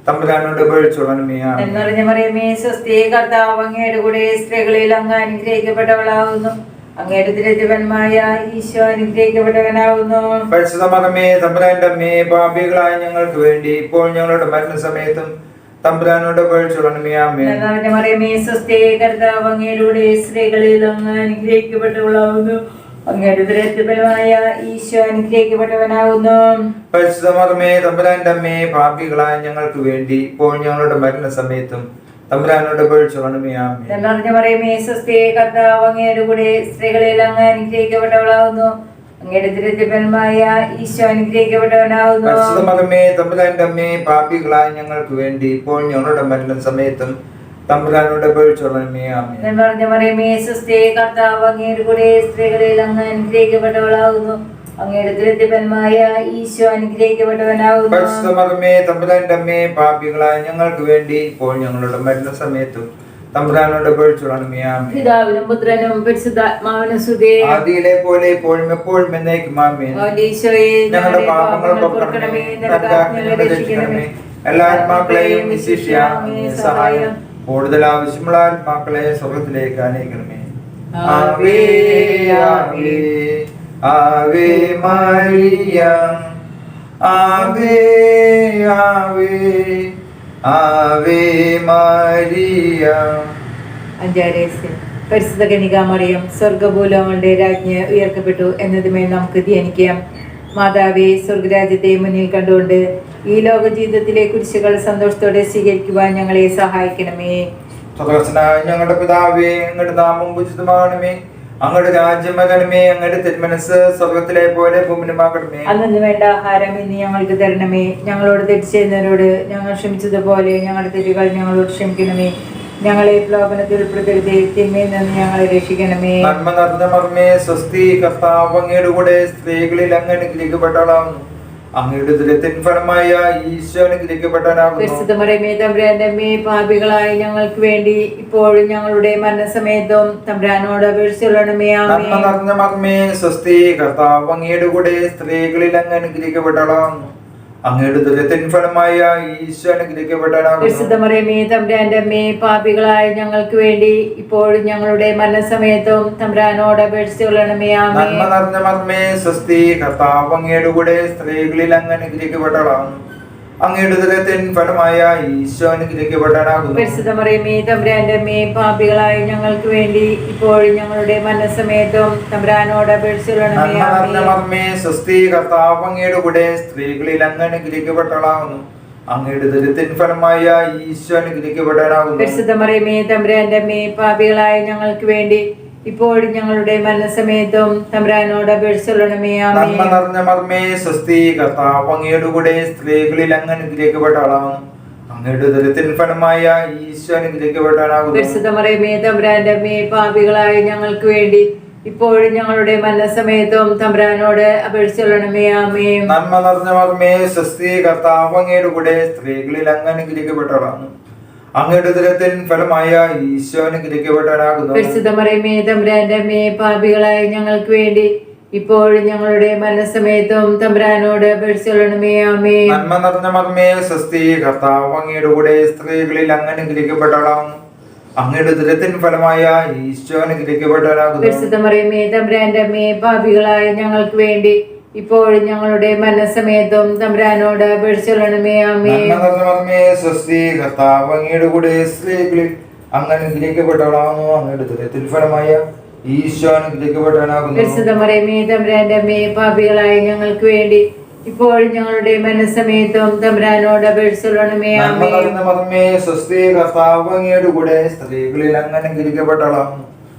തമ്പുരാനോട് അപേക്ഷിക്കണമേ. ആമേൻ. നിറഞ്ഞ മറിയമേ, സ്വസ്തി, കർത്താവ് അങ്ങയുടെ കൂടെ സ്ത്രീകളിൽ അങ്ങ് അനുഗ്രഹിക്കപ്പെട്ടവളാവുന്നു. അങ്ങയുടെ ഉദരത്തിൻഫലമായ ഈശോ അനുഗ്രഹിക്കപ്പെട്ടവനാവുന്നു. പരിശുദ്ധ മറിയമേ, തമ്പുരാന്റെ അമ്മേ, പാപികളായ ഞങ്ങൾക്ക് വേണ്ടി ഇപ്പോൾ ഞങ്ങളുടെ മരണസമയത്തും തമ്പുരാനോട് അപേക്ഷിക്കണമേ. ആമേൻ. നിറഞ്ഞ മറിയമേ, സ്വസ്തി, കർത്താവ് അങ്ങയുടെ കൂടെ സ്ത്രീകളിൽ അങ്ങ് അനുഗ്രഹിക്കപ്പെട്ടവളാവുന്നു. അങ്ങയുടെ ഉദരത്തിൻഫലമായ ഈശോ അനുഗ്രഹിക്കപ്പെട്ടവനാവുന്നു. പരിശുദ്ധ മറിയമേ, തമ്പുരാന്റെ അമ്മേ, പാപികളായ ഞങ്ങൾക്ക് വേണ്ടി ഇപ്പോൾ ഞങ്ങളുടെ മരണസമയത്തും തമ്പുരാനോട് അപേക്ഷിക്കണമേ. ആമേൻ. നിറഞ്ഞ മറിയമേ, സ്വസ്തി, കർത്താവ് അങ്ങയുടെ കൂടെ സ്ത്രീകളിൽ അങ്ങ് അനുഗ്രഹിക്കപ്പെട്ടവളാവുന്നു. അങ്ങയുടെ ഉദരത്തിൻഫലമായ ഈശോ അനുഗ്രഹിക്കപ്പെട്ടവനാവുന്നു. പരിശുദ്ധ മറിയമേ, തമ്പുരാന്റെ അമ്മേ, പാപികളായ ഞങ്ങൾക്ക് വേണ്ടി ഇപ്പോൾ ഞങ്ങളുടെ മരണസമയത്തും തമ്പുരാനോട് അപേക്ഷിക്കണമേ. ആമേൻ. നിറഞ്ഞ മറിയമേ, സ്വസ്തി, കർത്താവ് അങ്ങയുടെ കൂടെ സ്ത്രീകളിൽ അങ്ങ് അനുഗ്രഹിക്കപ്പെട്ടവളാവുന്നു. അങ്ങയുടെ ഉദരത്തിൻഫലമായ ഈശോ അനുഗ്രഹിക്കപ്പെട്ടവനാവുന്നു. പരിശുദ്ധ മറിയമേ, തമ്പുരാന്റെ അമ്മേ, പാപികളായ ഞങ്ങൾക്ക് വേണ്ടി ഇപ്പോൾ ഞങ്ങളുടെ മരണസമയത്തും തമ്പുരാനോട് അപേക്ഷിക്കണമേ. ആമേൻ. പിതാവിനും പുത്രനും പരിശുദ്ധാത്മാവിനും സ്തുതി. ആദിയിലെ പോലെ ഇപ്പോഴും എപ്പോഴും എന്നേക്കും. ആമേൻ. ഈശോയെ, ഞങ്ങളുടെ പാപങ്ങൾ പൊറുക്കണമേ, നരകാഗ്നിയിൽ രക്ഷിക്കണമേ. എല്ലാ ആത്മാക്കളെയും വിശിഷ്യ അങ്ങേ സഹായം കൂടുതൽ ആവശ്യമുള്ള ആത്മാക്കളെ സ്വർഗ്ഗത്തിലേക്ക് അനയിക്കണമേ. ആവേ ആവേ ആവേ മരിയ ആവേ ആവേ ആവേ മരിയ. അഞ്ചാരേസ്യം പരിശുദ്ധ കന്യകാമറിയം സ്വർഗഭൂലോകങ്ങളുടെ രാജ്ഞി ഉയർത്തപ്പെട്ടു എന്നതുമേ നമുക്ക് ധ്യാനിക്കാം. മാതാവേ, സ്വർഗരാജ്യത്തെ മുന്നിൽ കണ്ടുകൊണ്ട് ഈ ലോക ജീവിതത്തിലെ കുരിശുകൾ സന്തോഷത്തോടെ സ്വീകരിക്കുവാൻ ഞങ്ങളെ സഹായിക്കണമേ. സ്വർഗ്ഗസ്ഥനായ ഞങ്ങളുടെ പിതാവേ, അങ്ങയുടെ നാമം പൂജിതമാകണമേ. അങ്ങയുടെ രാജ്യം വരണമേ. അങ്ങയുടെ തിരുമനസ്സ് സ്വർഗത്തിലെ പോലെ ഭൂമിയിലുമാകണമേ. അന്നു വേണ്ട ആഹാരം ഇന്ന് ഞങ്ങൾക്ക് തരണമേ. ഞങ്ങളോട് തെറ്റ് ചെയ്യുന്നവരോട് ഞങ്ങൾ ക്ഷമിച്ചതുപോലെ ഞങ്ങളുടെ തെറ്റുകൾ ഞങ്ങളോട് ക്ഷമിക്കണമേ. ഞങ്ങളെ പ്രലോഭനത്തിൽ ഉൾപ്പെടുത്തരുതേ, തിന്മയിൽ നിന്ന് ഞങ്ങളെ രക്ഷിക്കണമേ. നന്മ നിറഞ്ഞ മറിയമേ, സ്വസ്തി, കർത്താവ് അങ്ങയുടെ കൂടെ സ്ത്രീകളിൽ അങ്ങ് അനുഗ്രഹിക്കപ്പെട്ടവളാകുന്നു. അങ്ങയുടെ ഉദരത്തിൻഫലമായ ഈശോ അനുഗ്രഹിക്കപ്പെട്ടവനാകുന്നു. പരിശുദ്ധ മറിയമേ, തമ്പുരാന്റെ അമ്മേ, പാപികളായ ഞങ്ങൾക്ക് വേണ്ടി ഇപ്പോഴും ഞങ്ങളുടെ മരണസമയത്തും തമ്പുരാനോട് അപേക്ഷിച്ചുകൊള്ളണമേ. നന്മ നിറഞ്ഞ മറിയമേ, സ്വസ്തി, കർത്താവ് അങ്ങയുടെ കൂടെ സ്ത്രീകളിൽ അങ്ങ് അനുഗ്രഹിക്കപ്പെട്ടവളാകുന്നു. അങ്ങയുടെ ഉദരത്തിൻഫലമായ ഈശോ അനുഗ്രഹിക്കപ്പെട്ടവനാകുന്നു. പരിശുദ്ധ മറിയമേ, തമ്പുരാന്റെ അമ്മേ, പാപികളായ ഞങ്ങൾക്ക് വേണ്ടി ഇപ്പോഴും ഞങ്ങളുടെ മരണസമയത്തും തമ്പുരാനോട് അപേക്ഷിച്ചുകൊള്ളണമേ. നന്മ നിറഞ്ഞ മറിയമേ, സ്വസ്തി, കർത്താവ് അങ്ങയുടെ കൂടെ സ്ത്രീകളിൽ അങ്ങ് അനുഗ്രഹിക്കപ്പെട്ടവളാകുന്നു. അങ്ങയുടെ ഉദരത്തിൻ ഫലമായ ഈശോ അനുഗ്രഹിക്കപ്പെട്ടവനാകുന്നു. പരിശുദ്ധ മറിയമേ തമ്പുരാന്റെ അമ്മേ, പാപികളായ ഞങ്ങൾക്ക് വേണ്ടി ഇപ്പോഴും ഞങ്ങളുടെ മരണസമയത്തും തമ്പുരാനോട് അപേക്ഷിച്ചുകൊള്ളണമേ. നന്മ നിറഞ്ഞ ആമേൻ. മർമ്മേ സ്വസ്തി, കർത്താവ് അങ്ങയുടെ കൂടെ സ്ത്രീകളിൽ അങ്ങ് അനുഗ്രഹിക്കപ്പെട്ടവളാകുന്നു. അങ്ങയുടെ ഉദരത്തിൻ ഫലമായ ഈശോ അനുഗ്രഹിക്കപ്പെട്ടവനാകുന്നു. പരിശുദ്ധ മറിയമേ തമ്പുരാന്റെ അമ്മേ, പാപികളായ ഞങ്ങൾക്ക് വേണ്ടി ഇപ്പോഴും ഞങ്ങളുടെ മരണസമയത്തും തമ്പുരാനോട് അപേക്ഷിച്ചുകൊള്ളണമേ. നന്മ ആമേൻ. നിറഞ്ഞ മർമ്മേ സ്വസ്തി, കർത്താവ് അങ്ങയുടെ കൂടെ സ്ത്രീകളിൽ അങ്ങ് അനുഗ്രഹിക്കപ്പെട്ടവളാകുന്നു. അങ്ങയുടെ ഉദരത്തിൻ ഫലമായ ഈശോ അനുഗ്രഹിക്കപ്പെട്ടവനാകുന്നു. പരിശുദ്ധ മറിയമേ തമ്പുരാന്റെ അമ്മേ, പാപികളായ ഞങ്ങൾക്ക് വേണ്ടി ഇപ്പോഴും ഞങ്ങളുടെ മരണസമയത്തും തമ്പുരാനോട് അപേക്ഷിച്ചുകൊള്ളണമേ. ആമേൻ. നന്മ നിറഞ്ഞ മർമ്മേ സ്വസ്തി, കർത്താവ് അങ്ങയുടെ കൂടെ സ്ത്രീകളിൽ അങ്ങ് അനുഗ്രഹിക്കപ്പെട്ടവളാകുന്നു. അങ്ങയുടെ ഉദരത്തിൻ ഫലമായ ഈശോ അനുഗ്രഹിക്കപ്പെട്ടവനാകുന്നു. പരിശുദ്ധ മറിയമേ തമ്പുരാന്റെ അമ്മേ, പാപികളായ ഞങ്ങൾക്ക് വേണ്ടി ഇപ്പോഴും ഞങ്ങളുടെ മരണസമയത്തും തമ്പുരാനോട് അപേക്ഷിച്ചുകൊള്ളണമേ. ആമേൻ. നന്മ നിറഞ്ഞ മർമ്മേ സ്വസ്തി, കർത്താവ് അങ്ങയുടെ കൂടെ സ്ത്രീകളിൽ അങ്ങ് അനുഗ്രഹിക്കപ്പെട്ടവളാകുന്നു. അങ്ങയുടെ ഉദരത്തിൻ ഫലമായ ഈശോ അനുഗ്രഹിക്കപ്പെട്ടവനാകുന്നു. പരിശുദ്ധ മറിയമേ തമ്പുരാന്റെ അമ്മേ, പാപികളായ ഞങ്ങൾക്ക് വേണ്ടി ഇപ്പോഴും ഞങ്ങളുടെ മരണസമയത്തും തമ്പുരാനോട് അപേക്ഷിച്ചുകൊള്ളണമേ. ആമേൻ. നന്മ നിറഞ്ഞ മർമ്മേ സ്വസ്തി, കർത്താവ് അങ്ങയുടെ കൂടെ സ്ത്രീകളിൽ അങ്ങ് അനുഗ്രഹിക്കപ്പെട്ടവളാകുന്നു. അങ്ങയുടെ ഉദരത്തിൻ ഫലമായ ഈശോ അനുഗ്രഹിക്കപ്പെട്ടവനാകുന്നു. പരിശുദ്ധ മറിയമേ തമ്പുരാന്റെ അമ്മേ, പാപികളായ ഞങ്ങൾക്ക് വേണ്ടി ഇപ്പോഴും ഞങ്ങളുടെ മരണസമയത്തും തമ്പുരാനോട് അപേക്ഷിച്ചുകൊള്ളണമേ. നന്മ ആമേൻ. നിറഞ്ഞ മർമ്മേ സ്വസ്തി, കർത്താവ് അങ്ങയുടെ കൂടെ സ്ത്രീകളിൽ അങ്ങ് അനുഗ്രഹിക്കപ്പെട്ടവളാകുന്നു.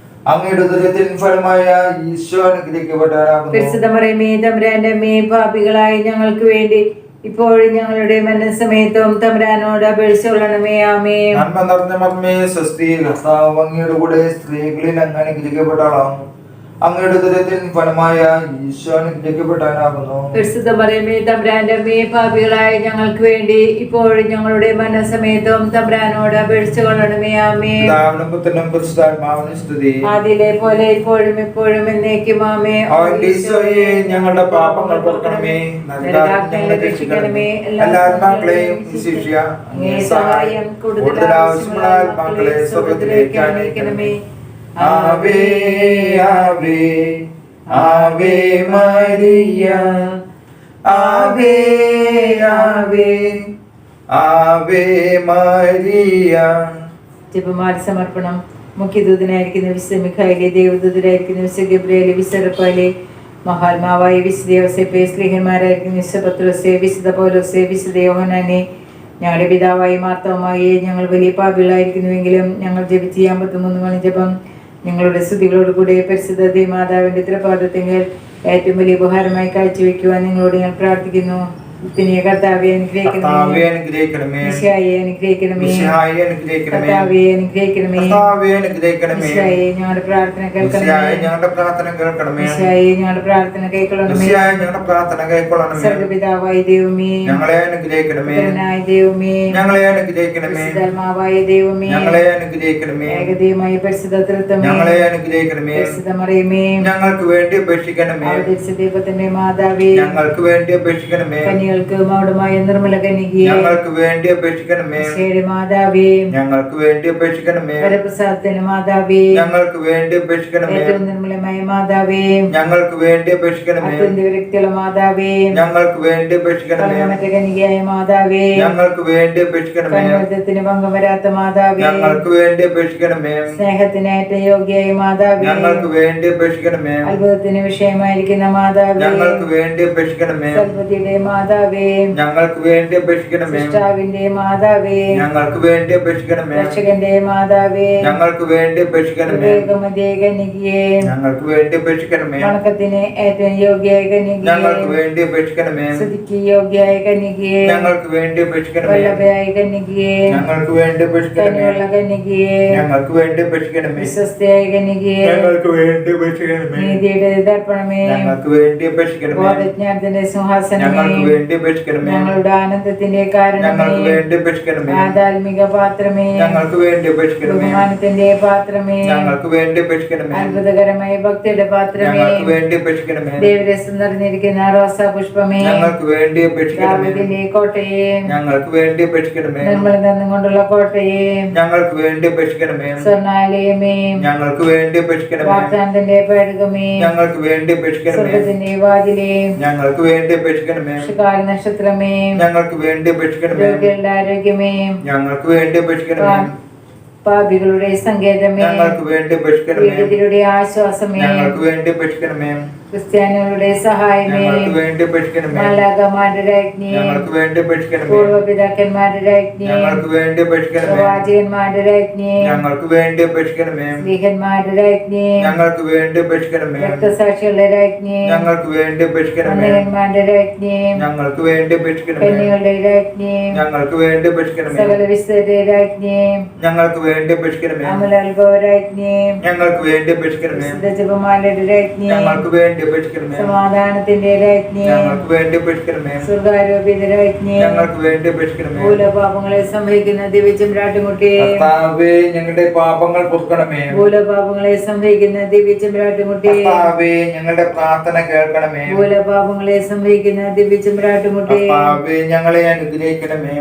അങ്ങയുടെ ഉദരത്തിൻ ഫലമായ ഈശോ അനുഗ്രഹിക്കപ്പെട്ടവനാകുന്നു. പരിശുദ്ധ മറിയമേ തമ്പുരാന്റെ അമ്മേ, പാപികളായ ഞങ്ങൾക്ക് വേണ്ടി ഇപ്പോഴും ഞങ്ങളുടെ മരണസമയത്തും തമ്പുരാനോട് അപേക്ഷിച്ചുകൊള്ളണമേ. ആമേൻ. നന്മ നിറഞ്ഞ മർമ്മേ സ്വസ്തി, കർത്താവ് അങ്ങയുടെ കൂടെ സ്ത്രീകളിൽ അങ്ങ് അനുഗ്രഹിക്കപ്പെട്ടവളാകുന്നു. അങ്ങയുടെ ഉദരത്തിൻ ഫലമായ ഈശോ അനുഗ്രഹിക്കപ്പെട്ടവനാകുന്നു. പരിശുദ്ധ മറിയമേ തമ്പുരാന്റെ അമ്മേ, പാപികളായ ഞങ്ങൾക്ക് വേണ്ടി ഇപ്പോഴും ഞങ്ങളുടെ മരണസമയത്തും തമ്പുരാനോട് അപേക്ഷിച്ചുകൊള്ളണമേ. ആമേൻ. പിതാവിനും പുത്രനും പരിശുദ്ധാത്മാവിനും സ്തുതി. ആദിയിലെ പോലെ ഇപ്പോഴും എപ്പോഴും എന്നേക്കും. ആമേൻ. ഈശോയെ ഞങ്ങളുടെ പാപങ്ങൾ പൊറുക്കണമേ, നരകാഗ്നിയിൽ രക്ഷിക്കണമേ. എല്ലാ ആത്മാക്കളെയും ശിഷ്യ അങ്ങേ സഹായം കൂടുതൽ ആവശ്യമുള്ള ആത്മാക്കളെ സ്വർഗ്ഗത്തിലേക്ക് അയക്കണമേ. ആവേ ആവേ ആവേ മരിയ, ആവേ ആവേ ആവേ മരിയ. ജപമാല സമർപ്പണം. മുഖ്യദൂതനായിരിക്കുന്ന വിശുദ്ധ മിഖായേലേ, ദേവദൂതനായിരിക്കുന്ന വിശുദ്ധ ഗബ്രിയേലേ, വിശുദ്ധ റഫായേലേ, മഹാത്മാവായ വിശുദ്ധ യോസേപ്പേ, സ്ലീഹന്മാരായിരിക്കുന്ന വിശുദ്ധ പത്രോസേ, വിശുദ്ധ പൗലോസേ, വിശുദ്ധ യോഹന്നാനേ, ഞങ്ങളുടെ പിതാവായി മാർത്തോമായേ, ഞങ്ങൾ വലിയ പാപികളായിരിക്കുന്നുവെങ്കിലും ഞങ്ങൾ ജപിച്ച 53 മണി ജപം നിങ്ങളുടെ സ്തുതികളോടുകൂടി പരിശുദ്ധ ദേവമാതാവിന്റെ തൃപാദത്തിങ്കൽ ഏറ്റവും വലിയ ഉപഹാരമായി കാഴ്ചവെക്കുവാൻ നിങ്ങളോട് ഞാൻ പ്രാർത്ഥിക്കുന്നു. ഉത്തിനിയ കർത്താവെ അനുഗ്രഹിക്കണമേ. കർത്താവേ അനുഗ്രഹിക്കണമേ. മിശിഹായെ അനുഗ്രഹിക്കണമേ. മിശിഹായെ അനുഗ്രഹിക്കണമേ. കർത്താവെ അനുഗ്രഹിക്കണമേ. കർത്താവേ അനുഗ്രഹിക്കണമേ. മിശിഹായെ ഞങ്ങളുടെ പ്രാർത്ഥന കേൾക്കണമേ. മിശിഹായെ ഞങ്ങളുടെ പ്രാർത്ഥന കേൾക്കണമേ. മിശിഹായെ ഞങ്ങളുടെ പ്രാർത്ഥന കേൾക്കണമേ. മിശിഹായെ ഞങ്ങളുടെ പ്രാർത്ഥന കേൾക്കണമേ. സർവ്വപിതാവായ ദൈവമേ, ഞങ്ങളെ അനുഗ്രഹിക്കണമേ. പുത്രനായ ദൈവമേ, ഞങ്ങളെ അനുഗ്രഹിക്കണമേ. പരിശുദ്ധാത്മാവായ ദൈവമേ, ഞങ്ങളെ അനുഗ്രഹിക്കണമേ. ഏകദൈവമായ പരിശുദ്ധ തൃത്വമേ, ഞങ്ങളെ അനുഗ്രഹിക്കണമേ. പരിശുദ്ധ മറിയമേ, ഞങ്ങൾക്ക് വേണ്ടി അപേക്ഷിക്കണമേ. അവതരിച്ച ദൈവത്തിന്റെ മാതാവേ, ഞങ്ങൾക്ക് വേണ്ടി അപേക്ഷിക്കണമേ. കന്യകൾക്ക് മൗഢമായ നിർമ്മല കന്യകയെ, ഞങ്ങൾക്ക് വേണ്ടി അപേക്ഷിക്കണമേ. ഈശോയുടെ മാതാവേ, ഞങ്ങൾക്ക് വേണ്ടി അപേക്ഷിക്കണമേ. വരപ്രസാദത്തിന്റെ മാതാവേ, ഞങ്ങൾക്ക് വേണ്ടി അപേക്ഷിക്കണമേ. ഏറ്റവും നിർമ്മലമായ മാതാവേ, ഞങ്ങൾക്ക് വേണ്ടി അപേക്ഷിക്കണമേ. അത്യന്ത വിരക്തിയുള്ള മാതാവേ, ഞങ്ങൾക്ക് വേണ്ടി അപേക്ഷിക്കണമേ. കളങ്കമറ്റ കന്യകയായ മാതാവേ, ഞങ്ങൾക്ക് വേണ്ടി അപേക്ഷിക്കണമേ. കന്മൃതത്തിന് ഭംഗം വരാത്ത മാതാവേ, ഞങ്ങൾക്ക് വേണ്ടി അപേക്ഷിക്കണമേ. സ്നേഹത്തിന് ഏറ്റവും യോഗ്യയായ മാതാവേ, ഞങ്ങൾക്ക് വേണ്ടി അപേക്ഷിക്കണമേ. അത്ഭുതത്തിന് വിഷയമായിരിക്കുന്ന മാതാവേ, ഞങ്ങൾക്ക് വേണ്ടി അപേക്ഷിക്കണമേ. സൽബുദ്ധിയുടെ മാതാവേ, ഞങ്ങൾക്ക് വേണ്ടി അപേക്ഷിക്കണമേ. സൃഷ്ടാവിന്റെ മാതാവേ, ഞങ്ങൾക്ക് വേണ്ടി അപേക്ഷിക്കണമേ. രക്ഷകന്റെ മാതാവേ, ഞങ്ങൾക്ക് വേണ്ടി അപേക്ഷിക്കണമേ. വിവേകമതേ കന്യകയെ, ഞങ്ങൾക്ക് വേണ്ടി അപേക്ഷിക്കണമേ. വണക്കത്തിന് ഏറ്റവും യോഗ്യയായ കന്യകയെ, ഞങ്ങൾക്ക് വേണ്ടി അപേക്ഷിക്കണമേ. സ്തുതിക്ക് യോഗ്യയായ കന്യകയെ, ഞങ്ങൾക്ക് വേണ്ടി അപേക്ഷിക്കണമേ. വല്ലഭയായ കന്യകയെ, ഞങ്ങൾക്ക് വേണ്ടി അപേക്ഷിക്കണമേ. കനിവുള്ള കന്യകയെ, ഞങ്ങൾക്ക് വേണ്ടി അപേക്ഷിക്കണമേ. വിശ്വസ്തയായ കന്യകയെ, ഞങ്ങൾക്ക് വേണ്ടി അപേക്ഷിക്കണമേ. നീതിയുടെ ദർപ്പണമേ, ഞങ്ങൾക്ക് വേണ്ടി അപേക്ഷിക്കണമേ. ബോധജ്ഞാനത്തിന്റെ സിംഹാസനമേ, ഞങ്ങൾക്ക് വേണ്ടി അപേക്ഷിക്കണമേ. ഞങ്ങളുടെ ആനന്ദത്തിന്റെ കാരണമേ, ഞങ്ങൾക്ക് വേണ്ടി അപേക്ഷിക്കണമേ. ആധ്യാത്മിക പാത്രമേ, ഞങ്ങൾക്ക് വേണ്ടി അപേക്ഷിക്കണമേ. ബഹുമാനത്തിന്റെ പാത്രമേ, ഞങ്ങൾക്ക് വേണ്ടി അപേക്ഷിക്കണമേ. അത്ഭുതകരമായ ഭക്തിയുടെ പാത്രമേ, ഞങ്ങൾക്ക് വേണ്ടി അപേക്ഷിക്കണമേ. ദേവരസം നിറഞ്ഞിരിക്കുന്ന റോസാ പുഷ്പമേ, ഞങ്ങൾക്ക് വേണ്ടി അപേക്ഷിക്കണമേ. ദാവീദിന്റെ കോട്ടയെ, ഞങ്ങൾക്ക് വേണ്ടി അപേക്ഷിക്കണമേ. നിർമ്മല നിന്നും കൊണ്ടുള്ള കോട്ടയെ, ഞങ്ങൾക്ക് വേണ്ടി അപേക്ഷിക്കണമേ. സ്വർണാലയമേ, ഞങ്ങൾക്ക് വേണ്ടി അപേക്ഷിക്കണമേ. വാഗ്ദാനത്തിന്റെ പേടകമേ, ഞങ്ങൾക്ക് വേണ്ടി അപേക്ഷിക്കണമേ. സ്വർഗത്തിന്റെ വാതിലേ, ഞങ്ങൾക്ക് വേണ്ടി അപേക്ഷിക്കണമേ. കാല നക്ഷത്രമേ, ഞങ്ങൾക്ക് വേണ്ടി അപേക്ഷിക്കണമേ. രോഗികളുടെ ആരോഗ്യമേ, ഞങ്ങൾക്ക് വേണ്ടി അപേക്ഷിക്കണമേ. പാപികളുടെ സങ്കേതമേ, ഞങ്ങൾക്ക് വേണ്ടി അപേക്ഷിക്കണമേ. പീഡിതരുടെ ആശ്വാസമേ, ഞങ്ങൾക്ക് വേണ്ടി അപേക്ഷിക്കണമേ. ക്രിസ്ത്യാനികളുടെ സഹായമേ, ഞങ്ങൾക്ക് വേണ്ടി അപേക്ഷിക്കണമേ. മാലാഖമാരുടെ രാജ്ഞി, ഞങ്ങൾക്ക് വേണ്ടി അപേക്ഷിക്കണമേ. പൂർവ്വപിതാക്കന്മാരുടെ രാജ്ഞി, ഞങ്ങൾക്ക് വേണ്ടി അപേക്ഷിക്കണമേ. പ്രവാചകന്മാരുടെ രാജ്ഞി, ഞങ്ങൾക്ക് വേണ്ടി അപേക്ഷിക്കണമേ. സ്ത്രീഹന്മാരുടെ രാജ്ഞി, ഞങ്ങൾക്ക് വേണ്ടി അപേക്ഷിക്കണമേ. രക്തസാക്ഷികളുടെ രാജ്ഞി, ഞങ്ങൾക്ക് വേണ്ടി അപേക്ഷിക്കണമേ. വന്ദകന്മാരുടെ രാജ്ഞി, ഞങ്ങൾക്ക് വേണ്ടി അപേക്ഷിക്കണമേ. കന്യകളുടെ രാജ്ഞി, ഞങ്ങൾക്ക് വേണ്ടി അപേക്ഷിക്കണമേ. സകല വിശുദ്ധരുടെ രാജ്ഞി, ഞങ്ങൾക്ക് വേണ്ടി അപേക്ഷിക്കണമേ. അമലോത്ഭവ രാജ്ഞി, ഞങ്ങൾക്ക് വേണ്ടി അപേക്ഷിക്കണമേ. വിശുദ്ധ ജപമാലയുടെ രാജ്ഞി, ഞങ്ങൾക്ക് വേണ്ടി അപേക്ഷിക്കണമേ. സമാധാനത്തിന്റെ രാജ്ഞി, ഞങ്ങൾക്ക് വേണ്ടി അപേക്ഷിക്കണമേ. സ്വർഗാരോപിത രാജ്ഞി, ഞങ്ങൾക്ക് വേണ്ടി അപേക്ഷിക്കണമേ. ഭൂലപാപങ്ങളെ സംഭവിക്കുന്ന ദിവ്യചെമ്പ്രാട്ടുമുട്ടിയെ, കർത്താവേ, ഞങ്ങളുടെ പാപങ്ങൾ പൊറുക്കണമേ. ഭൂലപാപങ്ങളെ സംഭവിക്കുന്ന ദിവ്യചെമ്പ്രാട്ടുമുട്ടിയെ, കർത്താവേ, ഞങ്ങളുടെ പ്രാർത്ഥന കേൾക്കണമേ. ഭൂലപാപങ്ങളെ സംഭവിക്കുന്ന ദിവ്യചെമ്പ്രാട്ടുമുട്ടിയെ, കർത്താവേ, ഞങ്ങളെ അനുഗ്രഹിക്കണമേ.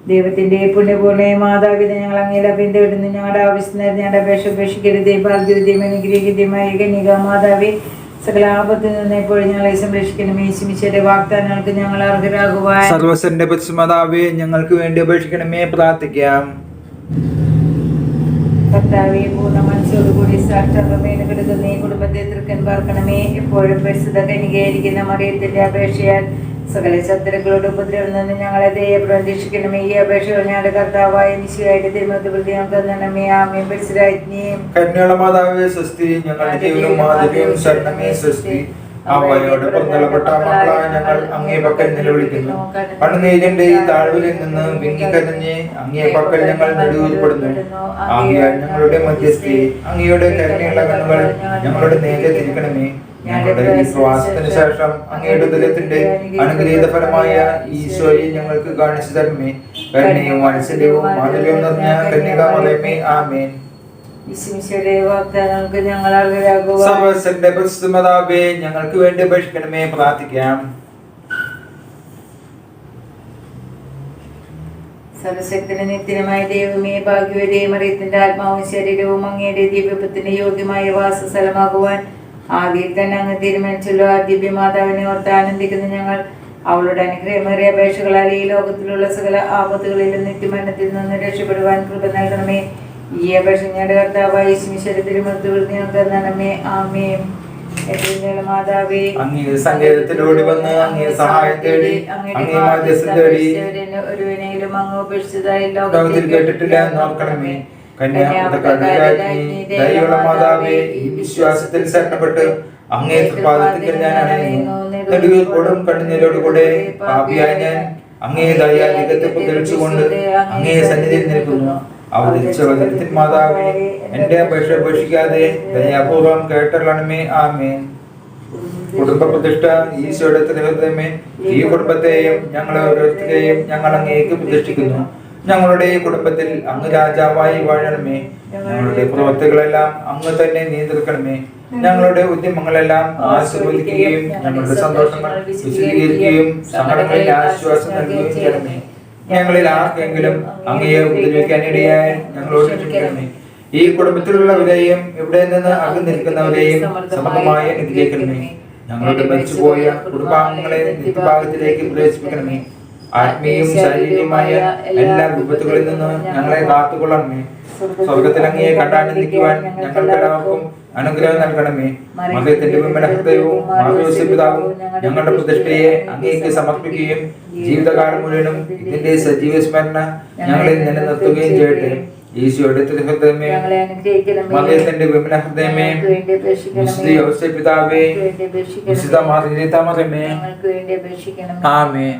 ദൈവത്തിന്റെ പുണ്യപൂർണ്ണ മാതാപിത ഞങ്ങൾ അങ്ങയുടെ പിന്തുടരുന്നു. ഞങ്ങളുടെ ആവശ്യത്തിന് ഞങ്ങളുടെ അപേക്ഷ ഉപേക്ഷിക്കരുത്. ഭാഗ്യവതിയും അനുഗ്രഹിക്കുന്നതുമായ കന്യക മാതാവേ, സകല ആപത്തിൽ നിന്ന് എപ്പോഴും ഞങ്ങളെ സംരക്ഷിക്കണമേ. യേശുമിശിഹായുടെ വാഗ്ദാനങ്ങൾക്ക് ഞങ്ങൾ അർഹരാകുവാൻ സർവ്വസന്റെ പരിശുദ്ധമാതാവേ, ഞങ്ങൾക്ക് വേണ്ടി അപേക്ഷിക്കണമേ. പ്രാർത്ഥിക്കാം. കർത്താവേ, പൂർണ്ണ മനസ്സോടുകൂടി സാക്ഷാത്മേന കിടക്കുന്ന ഈ കുടുംബത്തെ തൃക്കൻ പാർക്കണമേ. എപ്പോഴും പരിശുദ്ധ കന്യകയായിരിക്കുന്ന മറിയത്തിന്റെ അപേക്ഷയാൽ സകല ശത്രുക്കളുടെ ഉപദ്രവത്തിൽ നിന്ന് ഞങ്ങളെ പ്രതീക്ഷിക്കണമേ. ഈ അപേക്ഷകൾ ഞങ്ങളുടെ കർത്താവായ മിശിഹായുടെ തിരുമുഖത്ത് പ്രതി ഞങ്ങൾക്ക് തരണമേ. ആമേൻ. പരിശുദ്ധരാജ്ഞിയും കന്യകളുടെ മാതാവേ സ്വസ്തി, ഞങ്ങളുടെ ജീവനും മാധുര്യവും ശരണമേ സ്വസ്തി. അവയോട് പുറന്തള്ളപ്പെട്ട മക്കളായ ഞങ്ങൾ അങ്ങേ പക്കൽ നിലവിളിക്കുന്നു. കണ്ണുനീരിന്റെ ഈ താഴ്വരയിൽ നിന്ന് വിങ്ങിക്കരഞ്ഞ് അങ്ങേ പക്കൽ ഞങ്ങൾ നെടുവേർപ്പെടുന്നു. ആകയാൽ ഞങ്ങളുടെ മധ്യസ്ഥി, അങ്ങയുടെ കരുണയുള്ള കണ്ണുകൾ ഞങ്ങളുടെ നേരെ തിരിക്കണമേ. ഞങ്ങളുടെ ഈ ശ്വാസത്തിന് ശേഷം അങ്ങയുടെ ഉദരത്തിന്റെ അനുഗ്രഹീത ഫലമായ ഈശോയെ ഞങ്ങൾക്ക് കാണിച്ചു തരണമേ. കരുണയും വാത്സല്യവും മാധുര്യവും നിറഞ്ഞ കന്യകാമറിയമേ, ആമേൻ. യേശുമിശിഹായുടെ വാഗ്ദാനങ്ങൾക്ക് ഞങ്ങൾ അർഹരാകുവാൻ സർവ്വസന്റെ പരിശുദ്ധമാതാവേ, ഞങ്ങൾക്ക് വേണ്ടി അപേക്ഷിക്കണമേ. പ്രാർത്ഥിക്കാം. സർവശക്തന് നിത്യമായ ദൈവമേ, ഭാഗ്യവതിയെ മറിയത്തിന്റെ ആത്മാവും ശരീരവും അങ്ങയുടെ ദിവ്യത്വത്തിന് യോഗ്യമായ വാസസ്ഥലമാകുവാൻ ആദ്യം തന്നെ അങ്ങ് തീരുമാനിച്ചല്ലോ. ആ ദിവ്യമാതാവിനെ ഓർത്ത് ആനന്ദിക്കുന്ന ഞങ്ങൾ അവളുടെ അനുഗ്രഹമേറിയ അപേക്ഷകളാൽ ഈ ലോകത്തിലുള്ള സകല ആപത്തുകളിലും നിത്യമരണത്തിൽ നിന്ന് രക്ഷപ്പെടുവാൻ കൃപ നൽകണമേ. ഈ അപേക്ഷ ഞങ്ങളുടെ കർത്താവായ യേശുമിശിഹായുടെ തിരുമുഖത്ത് ഞങ്ങൾക്ക് തരണമേ. ആമേൻ. മാതാവേ, അങ്ങേ സങ്കേതത്തിലൂടെ വന്ന് അങ്ങേ സഹായം തേടി അങ്ങേ മധ്യസ്ഥം തേടി ഒരുവനെയും അങ്ങ് ഉപേക്ഷിച്ചതായി ലോകത്തിൽ കേട്ടിട്ടില്ല എന്ന് ഓർക്കണമേ. ദയുള്ള മാതാവേ, ഈ വിശ്വാസത്തിൽ ശരണപ്പെട്ട് അങ്ങേ തൃപ്പാദത്തിൽ ഞാൻ അണയുന്നു. നെടുവീർപ്പോടും കണ്ണുനീരോടുകൂടെ പാപിയായ ഞാൻ അങ്ങേ ദയാധികത്തെ പുതലിച്ചുകൊണ്ട് അങ്ങേ സന്നിധിയിൽ നിൽക്കുന്നു. അവതരിച്ച വചനത്തിൻ മാതാവേ, എന്റെ അപേക്ഷ ഉപേക്ഷിക്കാതെ ദയാപൂർവം കേട്ടള്ളണമേ. ആമേൻ. കുടുംബ പ്രതിഷ്ഠ ഈശോയുടെ തിരുഹൃദയമേ, ഈ കുടുംബത്തെയും ഞങ്ങളെ ഓരോരുത്തരെയും ഞങ്ങൾ അങ്ങേക്ക് പ്രതിഷ്ഠിക്കുന്നു. ഞങ്ങളുടെ ഈ കുടുംബത്തിൽ അങ്ങ് രാജാവായി വാഴണമേ. ഞങ്ങളുടെ പ്രവൃത്തികളെല്ലാം അങ്ങ് തന്നെ നിയന്ത്രിക്കണമേ. ഞങ്ങളുടെ ഉദ്യമങ്ങളെല്ലാം ആശീർവദിക്കുകയും ഞങ്ങളുടെ സന്തോഷങ്ങൾ വിശദീകരിക്കുകയും സങ്കടങ്ങളിൽ ആശ്വാസം നൽകുകയും ചെയ്യണമേ. ഞങ്ങളിൽ ആർക്കെങ്കിലും അങ്ങയെ ഉപദ്രവിക്കാനിടയായി ഞങ്ങളോട് ക്ഷമിക്കണമേ. ഈ കുടുംബത്തിലുള്ളവരെയും ഇവിടെ നിന്ന് അകന്നിരിക്കുന്നവരെയും സമൃദ്ധമായി അനുഗ്രഹിക്കണമേ. ഞങ്ങളുടെ മരിച്ചുപോയ കുടുംബാംഗങ്ങളെ നിത്യഭാഗത്തിലേക്ക് പ്രവേശിപ്പിക്കണമേ. ആത്മീയവും ശാരീരികമായ എല്ലാ വിപത്തുകളിൽ നിന്ന് ഞങ്ങളെ കാത്തുകൊള്ളണമേ. സ്വർഗത്തിൽ അങ്ങയെ കണ്ടാനന്ദിക്കുവാൻ ഞങ്ങൾക്കെല്ലാവർക്കും അനുഗ്രഹം നൽകണമേ. മകത്തിന്റെ വിമലഹൃദയവും മാതൃപിതാവും ഞങ്ങളുടെ പ്രതിഷ്ഠയെ അങ്ങേക്ക് സമർപ്പിക്കുകയും ജീവിതകാലം മുഴുവനും ഇതിന്റെ സജീവ സ്മരണ ഞങ്ങളിൽ നിലനിർത്തുകയും ചെയ്യട്ടെ. ഈശോയുടെ തിരുഹൃദയമേ, മകത്തിന്റെ വിമലഹൃദയമേ, പിതാവേ, വിശുദ്ധ മാതൃ ആമേൻ.